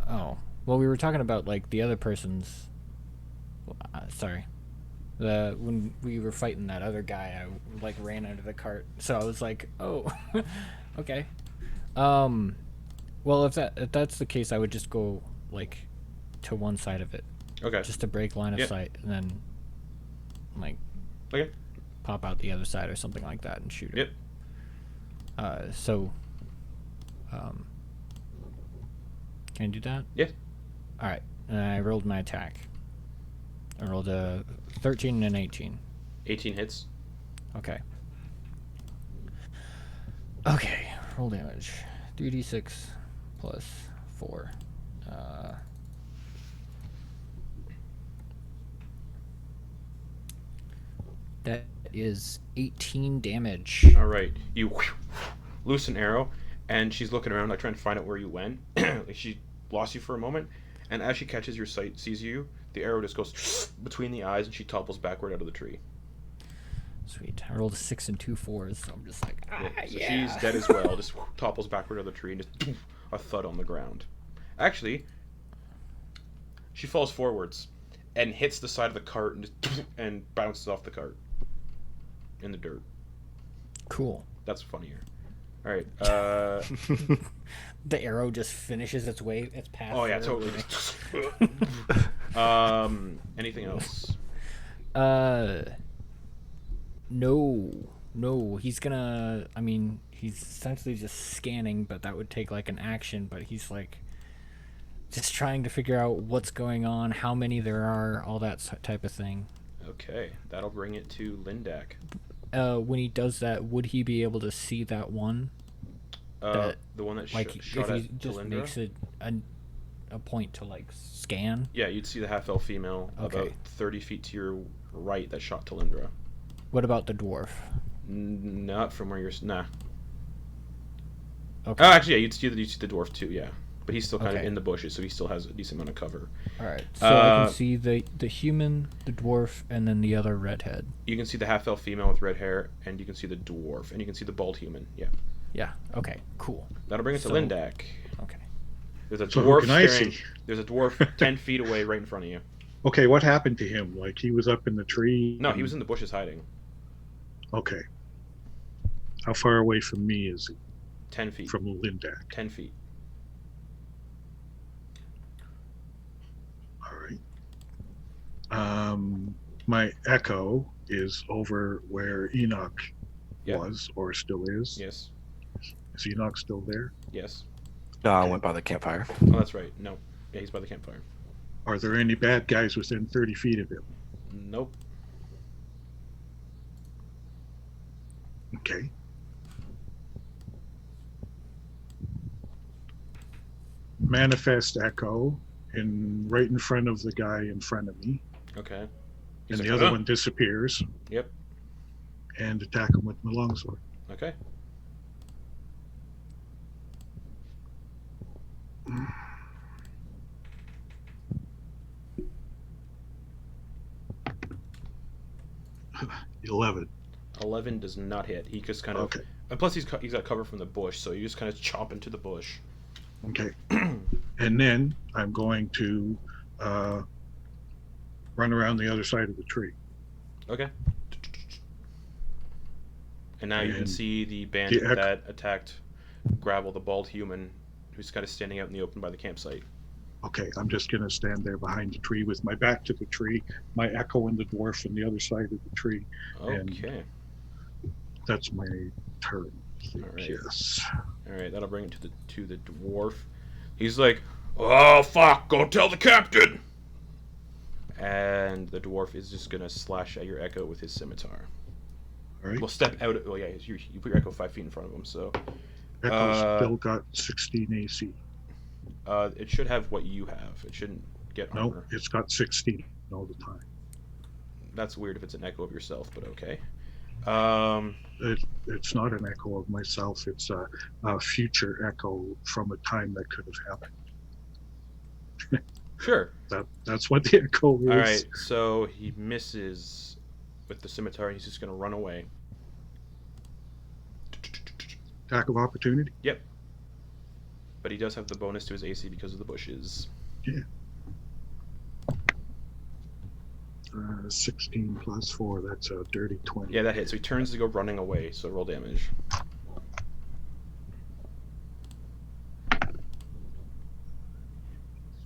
Oh, well, we were talking about like the other person's. Sorry, when we were fighting that other guy, I like ran under the cart. So I was like, oh, okay. Well, if that's the case, I would just go like to one side of it, Okay. just to break line of Yep. sight, and then like Okay. pop out the other side or something like that and shoot it. Yep. So, can I do that? Yeah. All right. And I rolled my attack. I rolled a 13 and an 18. 18 hits. Okay. Okay. Roll damage. 3d6 plus 4. That is 18 damage. All right. You loose an arrow, and she's looking around, like trying to find out where you went. Like she lost you for a moment, and as she catches your sight, sees you, the arrow just goes between the eyes, and she topples backward out of the tree. Sweet. I rolled a 6 and 2 4s, so I'm just like, So she's dead as well. Just topples backward out of the tree, and just a thud on the ground. Actually, she falls forwards and hits the side of the cart and just and bounces off the cart in the dirt. Cool. That's funnier. All right. The arrow just finishes its way. Its path. Oh yeah, through. totally. Anything else? No. He's gonna. I mean, he's essentially just scanning, but that would take like an action. But he's like just trying to figure out what's going on, how many there are, all that type of thing. Okay, that'll bring it to Lindak. When he does that, would he be able to see that one? The one that Like shot if he at just Delindra? makes it a point to like scan. Yeah, you'd see the half-elf female Okay. about 30 feet to your right that shot Talindra. What about the dwarf? Not from where you're... Nah. Okay. Oh, actually, yeah, you'd see the dwarf too, yeah. But he's still kind of Okay. in the bushes, so he still has a decent amount of cover. All right. So I can see the human, the dwarf, and then the other redhead. You can see the half-elf female with red hair, and you can see the dwarf, and you can see the bald human, yeah. Yeah. Okay. Cool. That'll bring it to So- Lindak. Okay. There's a So who dwarf can I staring... see? There's a dwarf 10 feet away right in front of you. Okay, what happened to him? Like he was up in the tree? No, he was in the bushes hiding. Okay. How far away from me is he? 10 feet. From Lindak. 10 feet. All right. My echo is over where Enoch Yeah. was or still is. Yes. Is Enoch still there? Yes. No, I went by the campfire. Oh, that's right. No. Yeah, he's by the campfire. Are there any bad guys within 30 feet of him? Nope. Okay. Manifest echo right in front of the guy in front of me, Okay. and He's the like, other "Huh?" one disappears. Yep. And attack him with my longsword. Okay. Mm. 11. 11 does not hit. He just kind of... Okay. And plus, he's got cover from the bush, so you just kind of chop into the bush. Okay. And then I'm going to run around the other side of the tree. Okay. And now you can And see the bandit the that attacked Gravel, the bald human, who's kind of standing out in the open by the campsite. Okay, I'm just going to stand there behind the tree with my back to the tree, my echo and the dwarf on the other side of the tree. And Okay. that's my turn. All right. Yes. All right, that'll bring it to the dwarf. He's like, "Oh fuck! Go tell the captain!" And the dwarf is just gonna slash at your echo with his scimitar. All right. Well, step out. Well, yeah, you put your echo 5 feet in front of him, so Echo's still got 16 AC. it should have what you have. It shouldn't get No, armor. it's got 16 all the time. That's weird if it's an echo of yourself, but okay. It's not an echo of myself. It's a future echo from a time that could have happened. Sure. That's what the echo is. All right. So he misses with the scimitar. He's just gonna run away. Attack of opportunity. Yep. But he does have the bonus to his AC because of the bushes. Yeah. 16 plus 4. That's a dirty 20. Yeah, that hits. So he turns to go running away. So roll damage.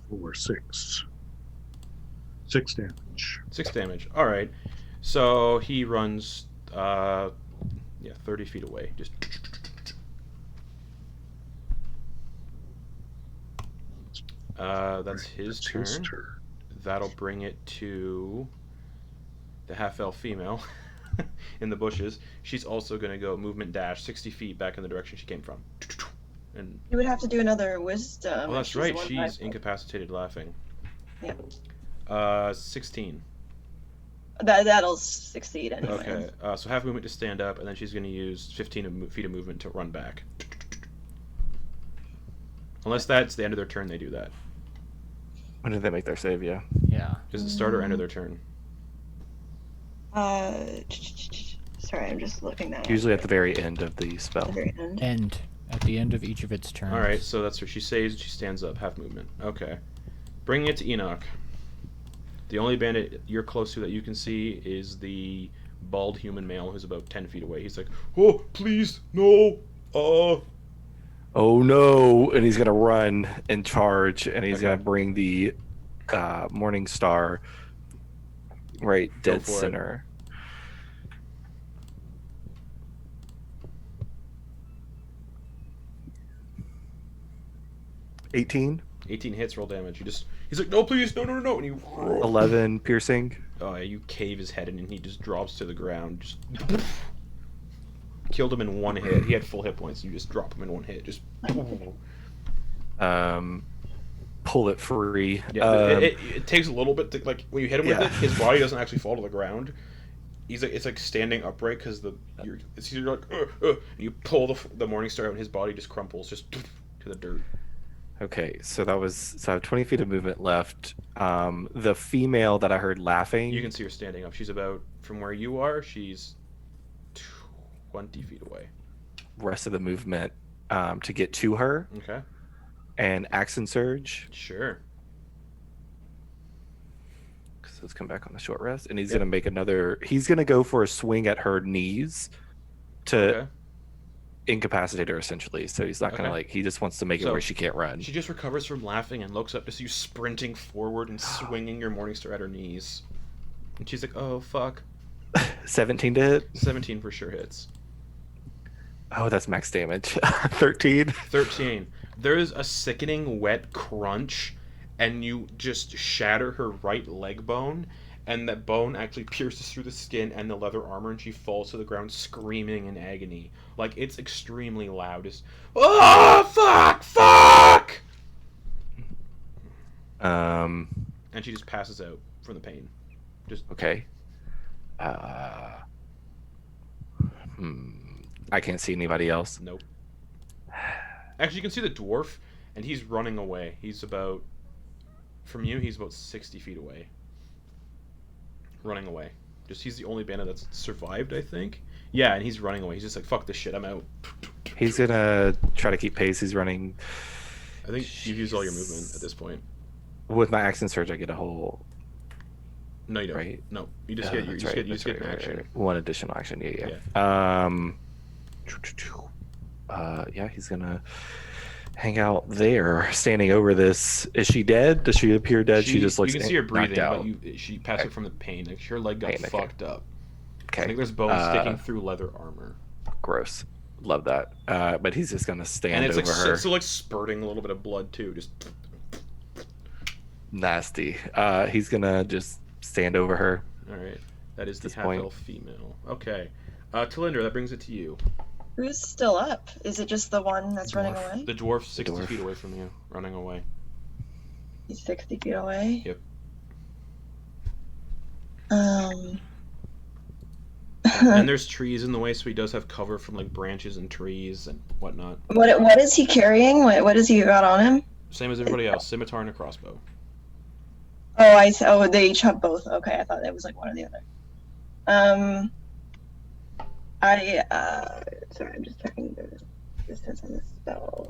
4, 6. 6 damage. 6 damage. All right. So he runs, 30 feet away. Just. That's his turn. That'll bring it to the half-elf female in the bushes. She's also going to go movement dash 60 feet back in the direction she came from. And You would have to do another wisdom. oh, that's if right. the one She's by- incapacitated laughing. Yeah. 16. That'll succeed anyway. Okay. So half movement to stand up, and then she's going to use 15 feet of movement to run back. Unless that's the end of their turn, they do that. When did they make their save? Yeah. Yeah. Is it start or end of their turn? Sorry, I'm just looking that up. Usually at the very end of the spell. At the very end. End. At the end of each of its turns. All right, so that's where she saves. She stands up, half movement. Okay, bringing it to Enoch. The only bandit you're close to that you can see is the bald human male who's about 10 feet away. He's like, "Oh, please, no, Oh no! And he's gonna run and charge, and he's Okay. gonna bring the Morning Star right Go dead for it. center. $18, 18 hits, roll damage." He's like, "No, please, no, and you 11 piercing. Oh, yeah, you cave his head in, and he just drops to the ground. Just killed him in one hit. He had full hit points. You just drop him in one hit. Just Pull it free. yeah. It takes a little bit to, like, when you hit him with Yeah. it, his body doesn't actually fall to the ground. He's like, it's like standing upright because you're like, and you pull the Morning Star out, and his body just crumples just to the dirt. Okay, so I have 20 feet of movement left. The female that I heard laughing. You can see her standing up. She's about from where you are. She's 20 feet away. Rest of the movement to get to her Okay. and action surge. Sure. So let's come back on the short rest, and he's Yep. gonna make another. He's gonna go for a swing at her knees to Okay. incapacitate her essentially. So he's not gonna Okay. like. He just wants to make it So, where she can't run. She just recovers from laughing and looks up to see you sprinting forward and swinging your Morning Star at her knees. And she's like, "Oh fuck." 17 to hit. 17 for sure hits. Oh, that's max damage. 13. 13. There is a sickening wet crunch, and you just shatter her right leg bone, and that bone actually pierces through the skin and the leather armor, and she falls to the ground screaming in agony. Like, it's extremely loud. It's, "Oh, fuck! And she just passes out from the pain. Just, Okay. I can't see anybody else. nope. Actually, you can see the dwarf, and he's running away. He's about, from you, he's about 60 feet away. Running away. Just, he's the only bandit that's survived, I think. Yeah, and he's running away. He's just like, "Fuck this shit, I'm out." He's gonna try to keep pace. He's running I think you've used all your movement at this point. with my action surge. I get a whole No, you don't. Right. No, you just Oh, get, you that's just right, get, you just that's get an right, action. right. One additional action. Yeah. Yeah, he's gonna hang out there, standing over this. Is she dead? Does she appear dead? She just looks You can see her knocked breathing, out. but she passed it from the pain. Like, her leg got Pain, okay. fucked up. I Okay, think there's bones sticking through leather armor. gross. Love that. But he's just gonna stand And it's over like her. still like spurting a little bit of blood too. Just Nasty. He's gonna just stand over her. all right. That is the This point. half-elf female. Okay. Talinder, that brings it to you. Who's still up? Is it just the one that's running Dwarf. away? The dwarf 60 dwarf. feet away from you, running away. He's 60 feet away. Yep. And there's trees in the way, so he does have cover from like branches and trees and whatnot. What is he carrying? What has he got on him? Same as everybody else, scimitar and a crossbow. Oh, I see. Oh, they each have both. Okay, I thought it was like one or the other. Sorry, I'm just checking the distance on the spell.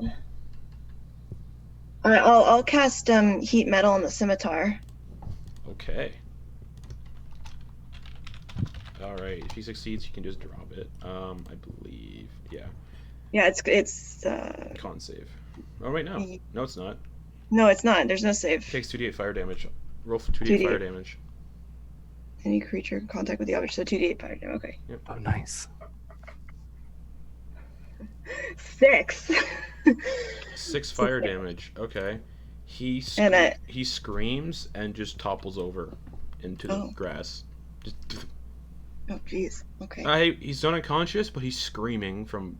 All right, I'll cast heat metal on the scimitar. Okay. All right. If he succeeds, you can just drop it. I believe. Yeah. Yeah, it's Con save. Oh wait, no. No, it's not. No, it's not. There's no save. Takes 2d8 fire damage. Roll for 2d8 fire damage. Any creature in contact with the object, so 2d8 fire damage. Okay. Yep. Oh, nice. 6. 6 fire damage. Okay. He screams and just topples over into the grass. Just. Oh jeez. Okay. He's not unconscious, but he's screaming from,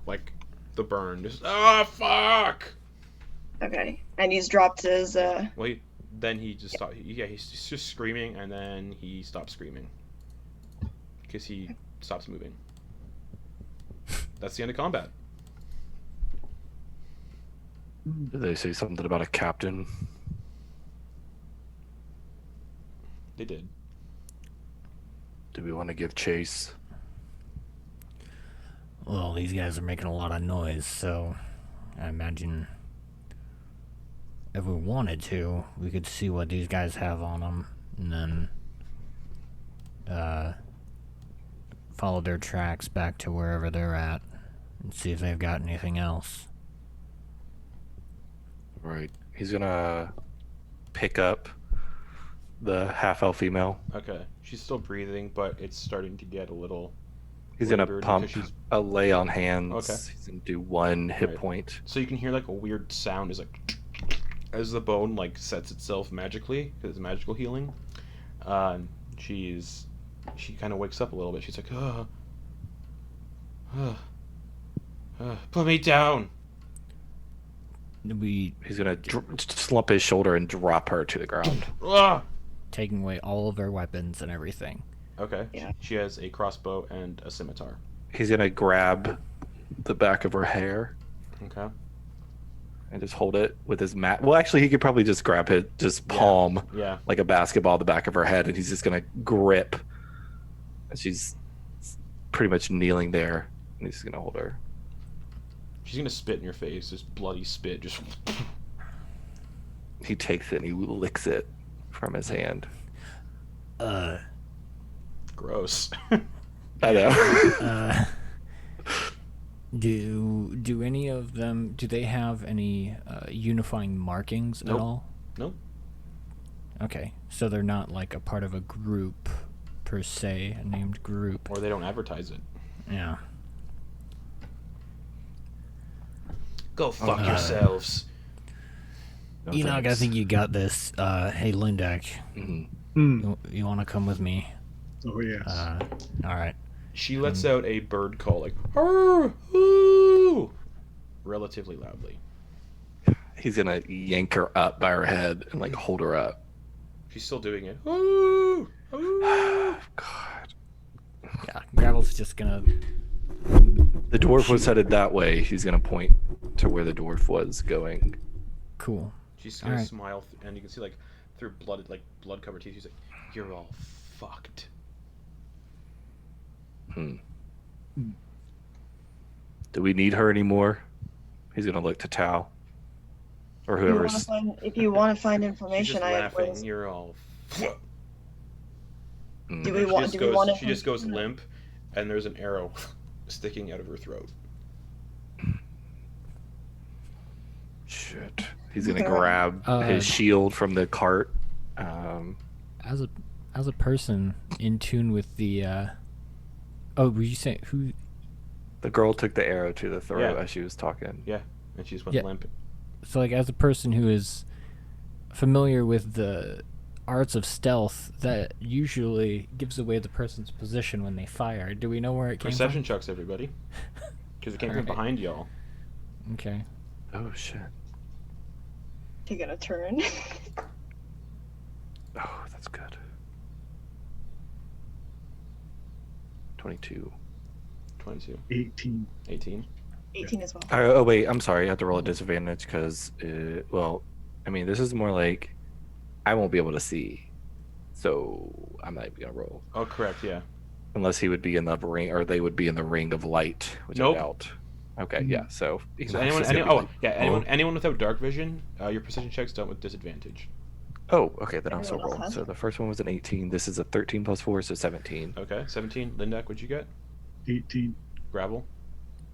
like, the burn. Just fuck. Okay. And he's dropped his Wait. Then he just stopped. Yeah, he's just screaming, and then he stops screaming because he stops moving. That's the end of combat. Did they say something about a captain? They did. Do we want to give chase? Well, these guys are making a lot of noise, so I imagine if we wanted to, we could see what these guys have on them, and then follow their tracks back to wherever they're at, and see if they've got anything else. Right. He's gonna pick up the half-elf female. Okay. She's still breathing, but it's starting to get a little. He's gonna labored pump because she's. a lay on hands. Okay. He's gonna do 1 hit Right. point. So you can hear like a weird sound, is like as the bone like sets itself magically because it's magical healing. She kind of wakes up a little bit. She's like, put me down. He's gonna slump his shoulder and drop her to the ground. Taking away all of her weapons and everything. Okay. Yeah. She has a crossbow and a scimitar. He's gonna grab the back of her hair Okay. and just hold it with his mat. Well, actually, he could probably just grab it, just palm Yeah. like a basketball the back of her head, and he's just gonna grip. And she's pretty much kneeling there, and he's just gonna hold her. She's gonna spit in your face. Just bloody spit. Just. He takes it and he licks it from his hand. Gross. I know. Do any of them, do they have any unifying markings Nope. at all? Nope. Okay, so they're not like a part of a group per se, a named group. Or they don't advertise it. Yeah. Go fuck yourselves. No Enoch, I thanks. think you got this. Hey, Lindak, Mhm. you want to come with me? Oh yes. All right. She lets out a bird call, like, "Arr, ooh," relatively loudly. He's gonna yank her up by her head and like hold her up. She's still doing it. Ooh, ooh. God. Yeah, Gravel's just gonna. The dwarf was headed that way. He's gonna point to where the dwarf was going. Cool. She's gonna Alright. smile, and you can see like through blood-covered teeth. She's like, "You're all fucked." Do we need her anymore? He's gonna look to Tao or whoever's. If you want to find She's information, just I laughing. was. You're all. Mm. Do we want? Do we want to? She just goes limp, and there's an arrow sticking out of her throat. Shit. He's gonna grab his shield from the cart. As a person in tune with the. Oh, were you saying who? The girl took the arrow to the throat Yeah. as she was talking. Yeah, and she just went Yeah. limp. So, like, as a person who is familiar with the arts of stealth, that usually gives away the person's position when they fire. Do we know where it came Perception checks, everybody, because it came from Alright. behind y'all. from? Okay. Oh shit. Taking a turn. Oh, that's good. 22. 22, 18. 18. 18 as well. Oh wait, I'm sorry. I have to roll a disadvantage because, well, I mean, this is more like I won't be able to see, so I'm not even gonna roll Oh, correct. Yeah. unless he would be in the ring, or they would be in the ring of light, which Nope. I doubt. Okay, yeah. So, So Enoch's just gonna be like, anyone without dark vision, your precision checks done with disadvantage. oh, okay, then I'll still Everyone else roll. has So it. the first one was an 18. This is a 13 plus 4, so 17. Okay, 17. Lindak, what'd you get? 18. Gravel.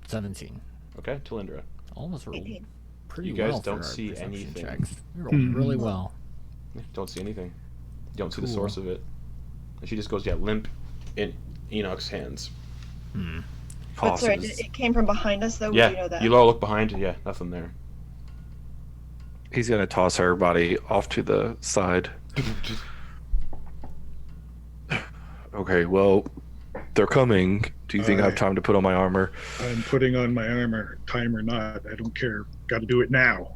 17. Okay, Talindra. Almost rolled 18. pretty You guys well don't for our see perception anything. checks. We rolled really well. Don't see anything. You don't see the Cool. source of it. And she just goes, yeah, limp in Enoch's hands. Hmm. But sorry, Tosses. it came from behind us, though? Yeah, We know that. you all look behind. Yeah, nothing there. He's gonna toss her body off to the side. Okay, well, they're coming. Do you think I have Alright. time to put on my armor? I'm putting on my armor, time or not. I don't care. Got to do it now.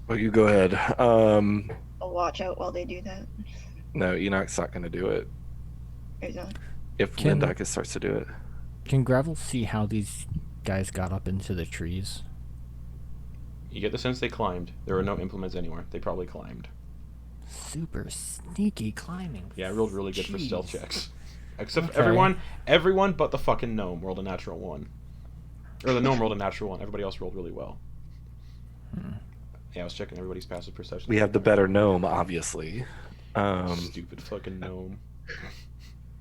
Well, you go ahead. I'll watch out while they do that. No, Enoch's not gonna do it. There's not. If Can- Lindak starts to do it. Can Gravel see how these guys got up into the trees? You get the sense they climbed. There were no implements anywhere. They probably climbed. Super sneaky climbing. Yeah, I rolled really good for stealth Jeez. checks. Except Okay. everyone but the fucking gnome rolled a natural 1. Or the gnome rolled a natural 1. Everybody else rolled really well. Yeah, I was checking everybody's passive perception. We have the better gnome, obviously. Stupid fucking gnome.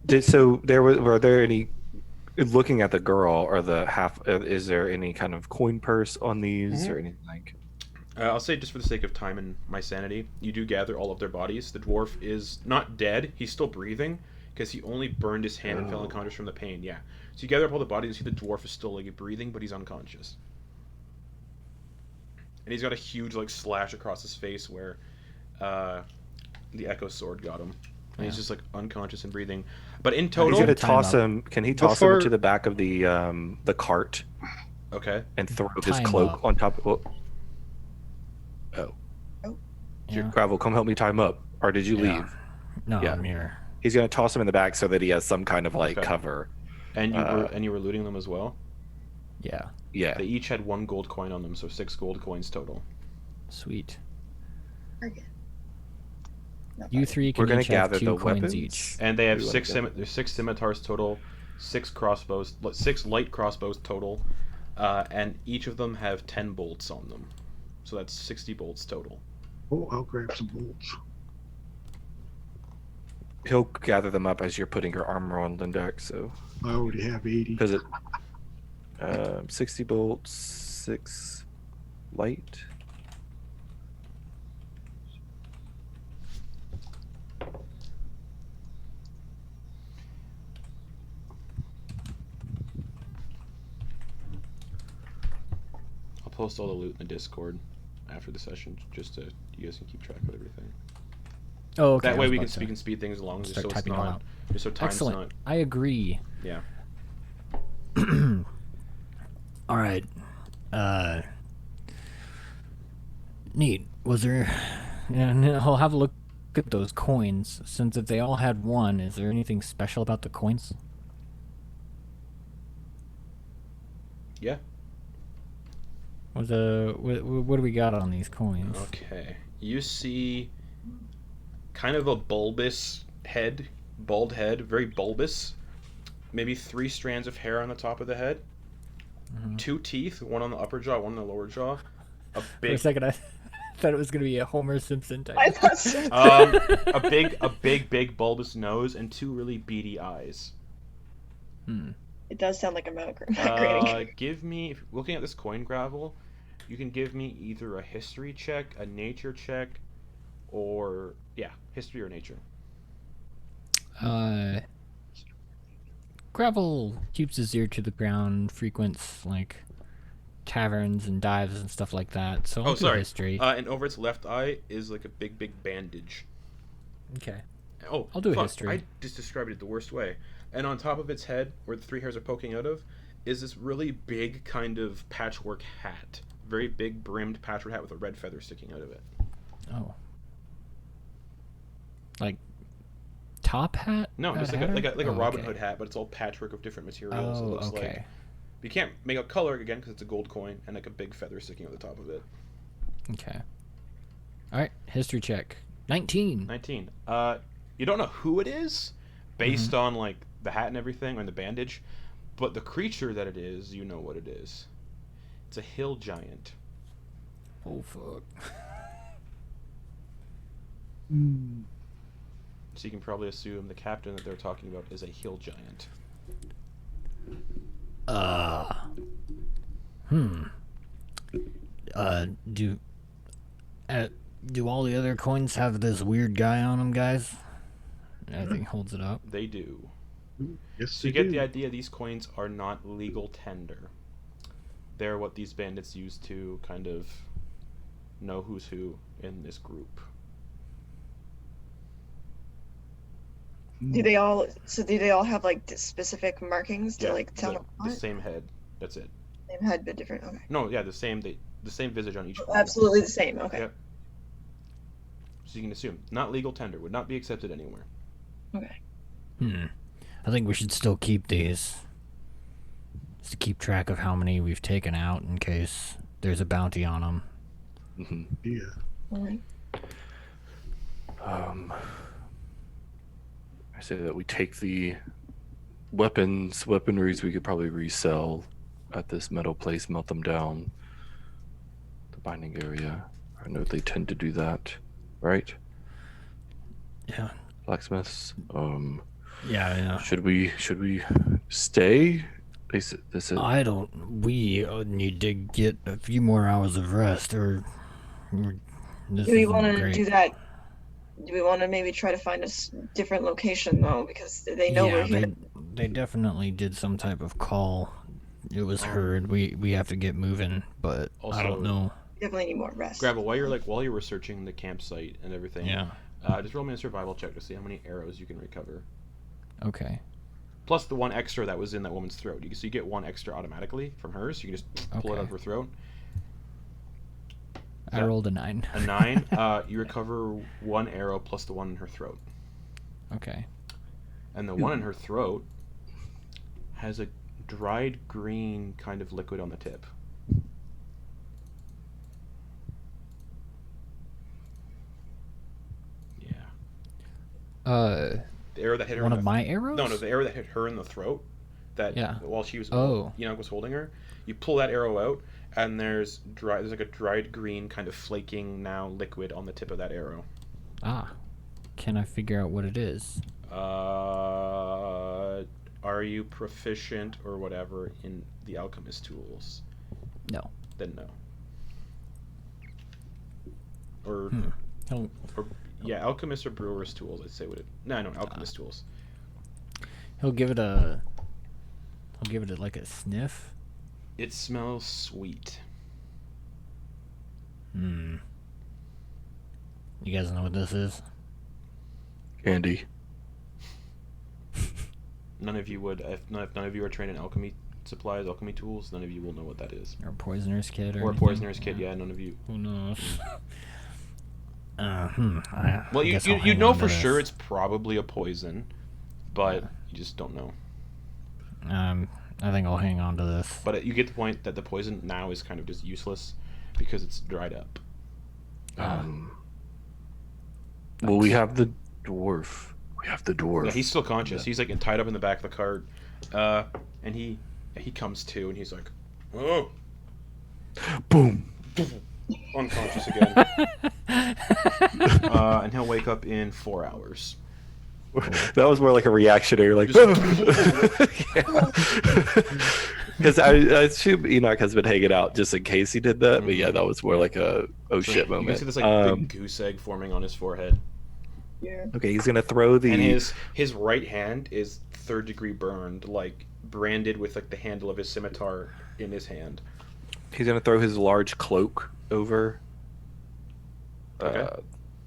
Were there any, looking at the girl or the half, is there any kind of coin purse on these or anything like? I'll say just for the sake of time and my sanity, you do gather all of their bodies. The dwarf is not dead. He's still breathing because he only burned his hand and fell unconscious from the pain. Yeah. So you gather up all the bodies and see the dwarf is still like breathing, but he's unconscious. And he's got a huge like slash across his face where the echo sword got him. And he's just like unconscious and breathing. But in He's total, gonna Time toss up. him. Can he toss him into the back of the cart okay. and throw his Time cloak up. on top of? Yeah. Gravel, come help me time up. Or did you Yeah. leave? No, Yeah. I'm here. He's gonna toss him in the back so that he has some kind of like Okay. cover. And you were looting them as well. Yeah. Yeah. They each had 1 gold coin on them, so 6 gold coins total. Sweet. Okay. Not You bad. three We're can gonna each have gather 2 the coins weapons. each. And they have We wanna six gather- there's 6 scimitars total, 6 crossbows, 6 light crossbows total, and each of them have 10 bolts on them. So that's 60 bolts total. Oh, I'll grab some bolts. He'll gather them up as you're putting your armor on, Lindak. So I already have 80. because it 60 bolts, 6 light. I'll post all the loot in the Discord after the session, just so you guys can keep track of everything. Oh, okay. That I way was we about can to we can speed things along, just so start it's typing all not, out. just so time's Excellent. not. I agree. Yeah. All right. Neat. Was there? And I'll have a look at those coins. Since if they all had 1, is there anything special about the coins? Yeah. What do we got on these coins? Okay. You see kind of a bulbous head, bald head, very bulbous. Maybe 3 strands of hair on the top of the head. 2 teeth, 1 on the upper jaw, 1 on the lower jaw. A For a big second, I thought it was gonna be a Homer Simpson type. I thought so. a big bulbous nose and 2 really beady eyes. It does sound like a migrating. Give me, looking at this coin gravel, you can give me either a history check, a nature check, or history or nature. Gravel keeps his ear to the ground, frequents like taverns and dives and stuff like that. So I'll do history. And over its left eye is like a big bandage. Okay. Oh, I'll do a fuck, history. I just described it the worst way. And on top of its head, where the 3 hairs are poking out of, is this really big kind of patchwork hat. Very big brimmed patchwork hat with a red feather sticking out of it. Oh. Like top hat? No, just Hat like hatter? a Oh, Robin okay. Hood hat, but it's all patchwork of different materials. Oh, It looks okay. like. You can't make out color again because it's a gold coin and like a big feather sticking out the top of it. Okay. All right, history check. 19. 19. You don't know who it is, based on like the hat and everything, and the bandage, but the creature that it is, you know what it is. It's a hill giant. Oh, fuck. So you can probably assume the captain that they're talking about is a hill giant. Do all the other coins have this weird guy on them, guys? I think holds it up. They do. Yes, So you they get the do. idea these coins are not legal tender. They're what these bandits use to kind of know who's who in this group. Do they all have like specific markings to like tell them the same head. That's it. same head but different? Okay. No, yeah, the same visage on each coin. Absolutely the same. Okay. Yep. So you can assume not legal tender, would not be accepted anywhere. Okay. I think we should still keep these. Just to keep track of how many we've taken out in case there's a bounty on them. Yeah. All right. I say that we take the weaponries we could probably resell at this metal place, melt them down. The binding area. I know they tend to do that, right? Yeah. Blacksmiths. Yeah. Should we stay? We need to get a few more hours of rest, or this Do we isn't want to great. do that? Do we want to maybe try to find a different location though, because they know we're here? They definitely did some type of call. It was heard. We have to get moving, but Also, I don't know. Definitely need more rest. Gravel, while you're researching the campsite and everything, just roll me a survival check to see how many arrows you can recover. Okay. Plus the one extra that was in that woman's throat. So you get one extra automatically from hers. So you can just pull it out of her throat. I rolled a 9. A 9. You recover one arrow plus the one in her throat. Okay. And the one in her throat has a dried green kind of liquid on the tip. Yeah. The arrow that hit her. One of my arrows? No, the arrow that hit her in the throat. While she was Enoch was holding her. You pull that arrow out, and there's like a dried green kind of flaking now liquid on the tip of that arrow. Can I figure out what it is? Are you proficient or whatever in the alchemist tools? No. Then no. Or alchemist or brewer's tools. I'd say alchemist tools. He'll give it like a sniff. It smells sweet. You guys know what this is? Candy. None of you would. If none of you are trained in alchemy supplies, alchemy tools, none of you will know what that is. Or a poisoner's kit or a anything? poisoner's kit, yeah, none of you. Who knows? Well, you know for sure it's probably a poison, but you just don't know. I think I'll hang on to this. But you get the point that the poison now is kind of just useless because it's dried up. Well, we have the dwarf. Yeah, he's still conscious. He's like tied up in the back of the cart, and he comes to, and he's like, "Oh, boom." Unconscious again. And he'll wake up in 4 hours. That was more like a reactionary, like, because I assume Enoch has been hanging out just in case he did that. But yeah, that was more like a shit moment. You can see this like big goose egg forming on his forehead. Yeah. Okay, he's gonna throw the. And his right hand is 3rd degree burned, like branded with like the handle of his scimitar in his hand. He's gonna throw his large cloak over Okay.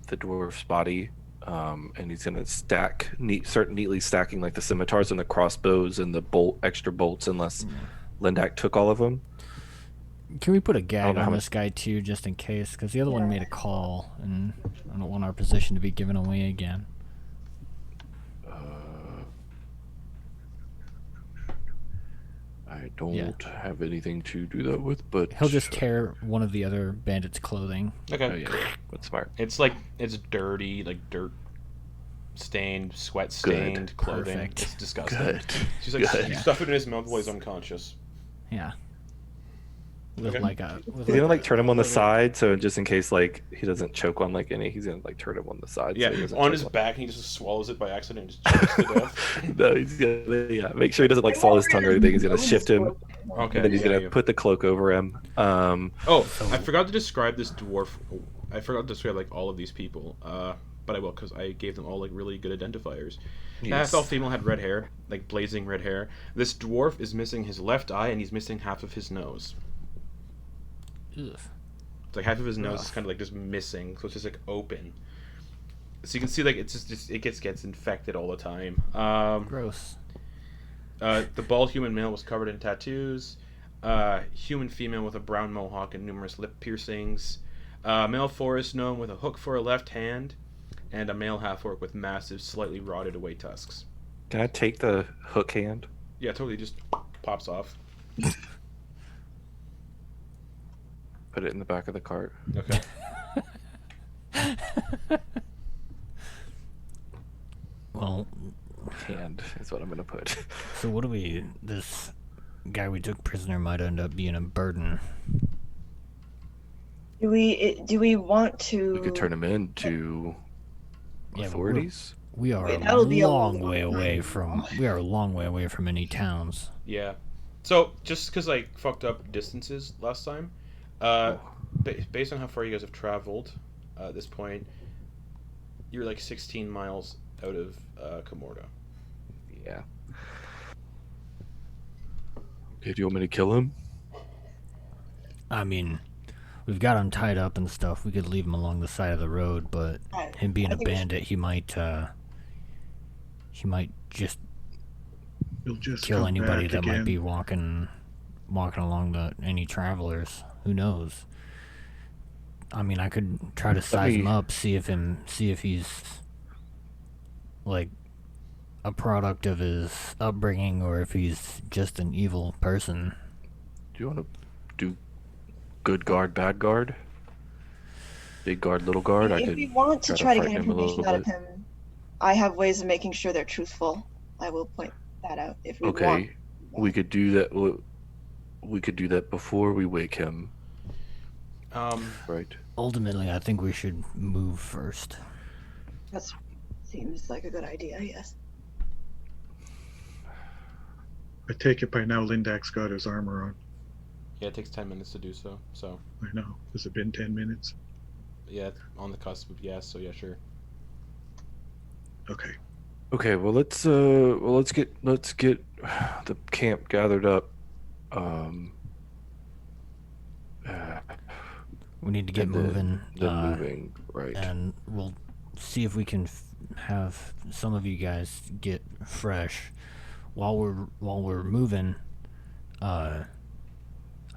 the dwarf's body, and he's gonna start neatly stacking like the scimitars and the crossbows and the extra bolts, unless Lindak took all of them. Can we put a gag how on much- this guy too, just in case? Because the other one made a call, and I don't want our position to be given away again. I don't Yeah. have anything to do that with, but He'll just tear one of the other bandits' clothing. Okay. Oh, yeah, that's smart. It's like it's dirty, like dirt stained, sweat stained clothing. Perfect. It's disgusting. Good. She's like, Good. you stuff it in his mouth while he's unconscious. Yeah. With Okay. like a. With He's gonna like a- turn him on the little- side, so just in case like he doesn't choke on like any, he's gonna like turn him on the side. Yeah, so he doesn't on choke his back, and he just swallows it by accident and just chokes to death. No, he's gonna make sure he doesn't like swallow his tongue or anything. He's gonna shift him, Okay. and then he's yeah, gonna yeah. put the cloak over him. Oh, I forgot to describe this dwarf. I forgot to describe like all of these people. But I will because I gave them all like really good identifiers. Yes. Half all female had red hair, like blazing red hair. This dwarf is missing his left eye and he's missing half of his nose. Ugh. It's like half of his nose is kind of like just missing, so it's just like open. So you can see like it's just it gets infected all the time. Gross. The bald human male was covered in tattoos. Human female with a brown mohawk and numerous lip piercings. Male forest gnome with a hook for a left hand, and a male half-orc with massive, slightly rotted away tusks. Can I take the hook hand? Yeah, totally just pops off. Put it in the back of the cart. Okay. Well, Hand is what I'm gonna put. so what do we? This guy we took prisoner might end up being a burden. Do we want to? We could turn him in to Yeah, but authorities. We are Wait, a that'll be a long long way away time. from. We are a long way away from any towns. Yeah. So, just because I fucked up distances last time, based on how far you guys have traveled at this point, you're like 16 miles out of Kamordah. Yeah. Okay, do you want me to kill him? I mean, we've got him tied up and stuff. We could leave him along the side of the road, but him being I a think we should- bandit, he might just You'll just kill come anybody back that again. might be walking along any travelers. Who knows? I mean, I could try to size him up, see if he's like a product of his upbringing or if he's just an evil person. Do you want to do good guard, bad guard? Big guard, little guard? I If could we want to try to try to get frighten him a little information out of bit. him, I have ways of making sure they're truthful. I will point that out if we want. Okay, we could do that. We could do that before we wake him, right? Ultimately, I think we should move first. That seems like a good idea. Yes. I take it by now Lindak's got his armor on. Yeah, it takes 10 minutes to do so. So, I know. Has it been 10 minutes? yeah, on the cusp of yes. So yeah, sure. Okay. Okay, well let's get the camp gathered up. We need to get and then- moving. Then moving, right? And we'll see if we can have some of you guys get fresh while we're moving. I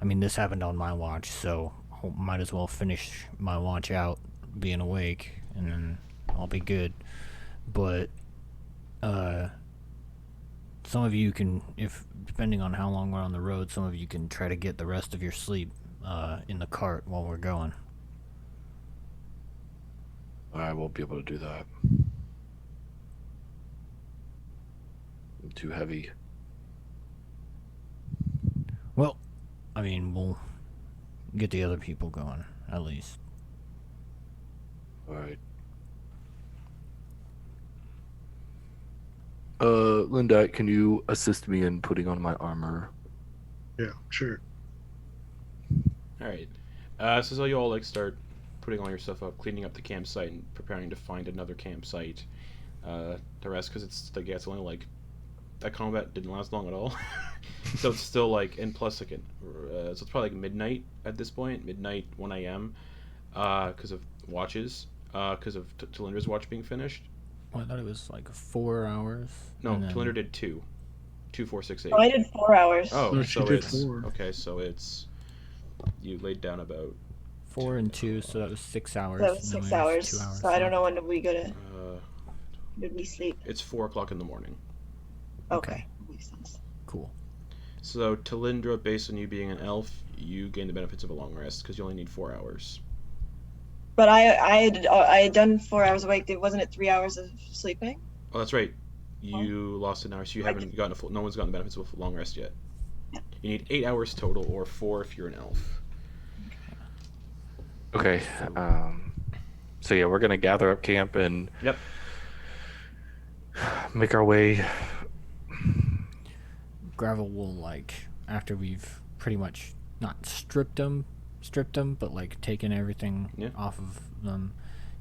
mean, this happened on my watch, so I might as well finish my watch out being awake, and then I'll be good. But some of you can, if depending on how long we're on the road, some of you can try to get the rest of your sleep in the cart while we're going. I won't be able to do that. I'm too heavy. Well, I mean, we'll get the other people going, at least. All right. Linda, can you assist me in putting on my armor? Yeah, sure. All right. So you all like start putting all your stuff up, cleaning up the campsite, and preparing to find another campsite. The rest, because it's like it's only like that combat didn't last long at all, so it's still like, and plus like so it's probably like midnight at this point, midnight 1 a.m. Because of watches, because of Talindra's watch being finished. Well, I thought it was like 4 hours. No, and then- Talindra did 2, 4, 6, 8. Oh, I did 4 hours. Oh, No, she so did it's 4. okay. So it's you laid down about 4 and 2, so that was 6 hours. That was and then 6 we have hours. 2 hours So I don't left. know when did we go to. uh, Did we sleep? it's 4 o'clock in the morning. Okay. Makes sense. Cool. So Talindra, based on you being an elf, you gain the benefits of a long rest because you only need 4 hours. But I had done 4 hours awake. Wasn't it 3 hours of sleeping? Oh, that's right. You lost an hour, so you haven't gotten a full. No one's gotten the benefits of a long rest yet. You need 8 hours total, or 4 if you're an elf. Okay. So yeah, we're gonna gather up camp and Yep. make our way. Gravel will, like, after we've pretty much not stripped them, but like taken everything off of them,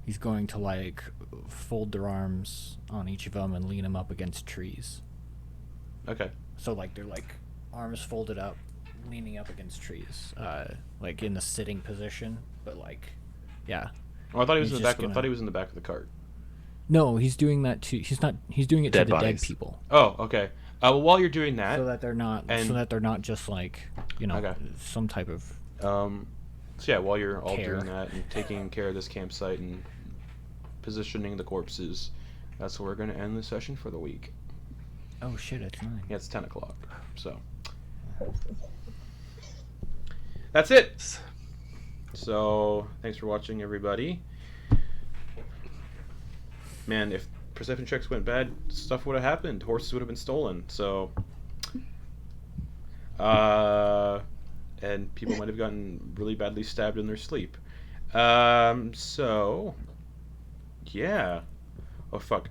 he's going to like fold their arms on each of them and lean them up against trees. Okay. So like they're like arms folded up, leaning up against trees, like in the sitting position, but like, yeah. Oh, I thought he was He's in the back. just I thought he was in the back of the cart. No, he's doing that to. He's not. He's doing it Dead to the bodies. dead people, Oh, okay. Well, while you're doing that, so that they're not. and- So that they're not just like, you know, Okay. some type of. So yeah, while you're all Care. doing that and taking care of this campsite and positioning the corpses, that's where we're going to end the session for the week. Oh shit! It's 9. Yeah, it's 10 o'clock. So that's it. So thanks for watching, everybody. Man, if perception checks went bad, stuff would have happened. Horses would have been stolen. So, and people might have gotten really badly stabbed in their sleep. So, yeah. Oh fuck.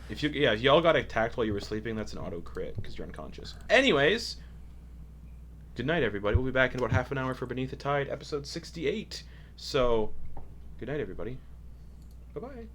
If y'all got attacked while you were sleeping, that's an auto crit because you're unconscious. Anyways, good night, everybody. We'll be back in about half an hour for Beneath the Tide, episode 68. So, good night, everybody. Bye bye.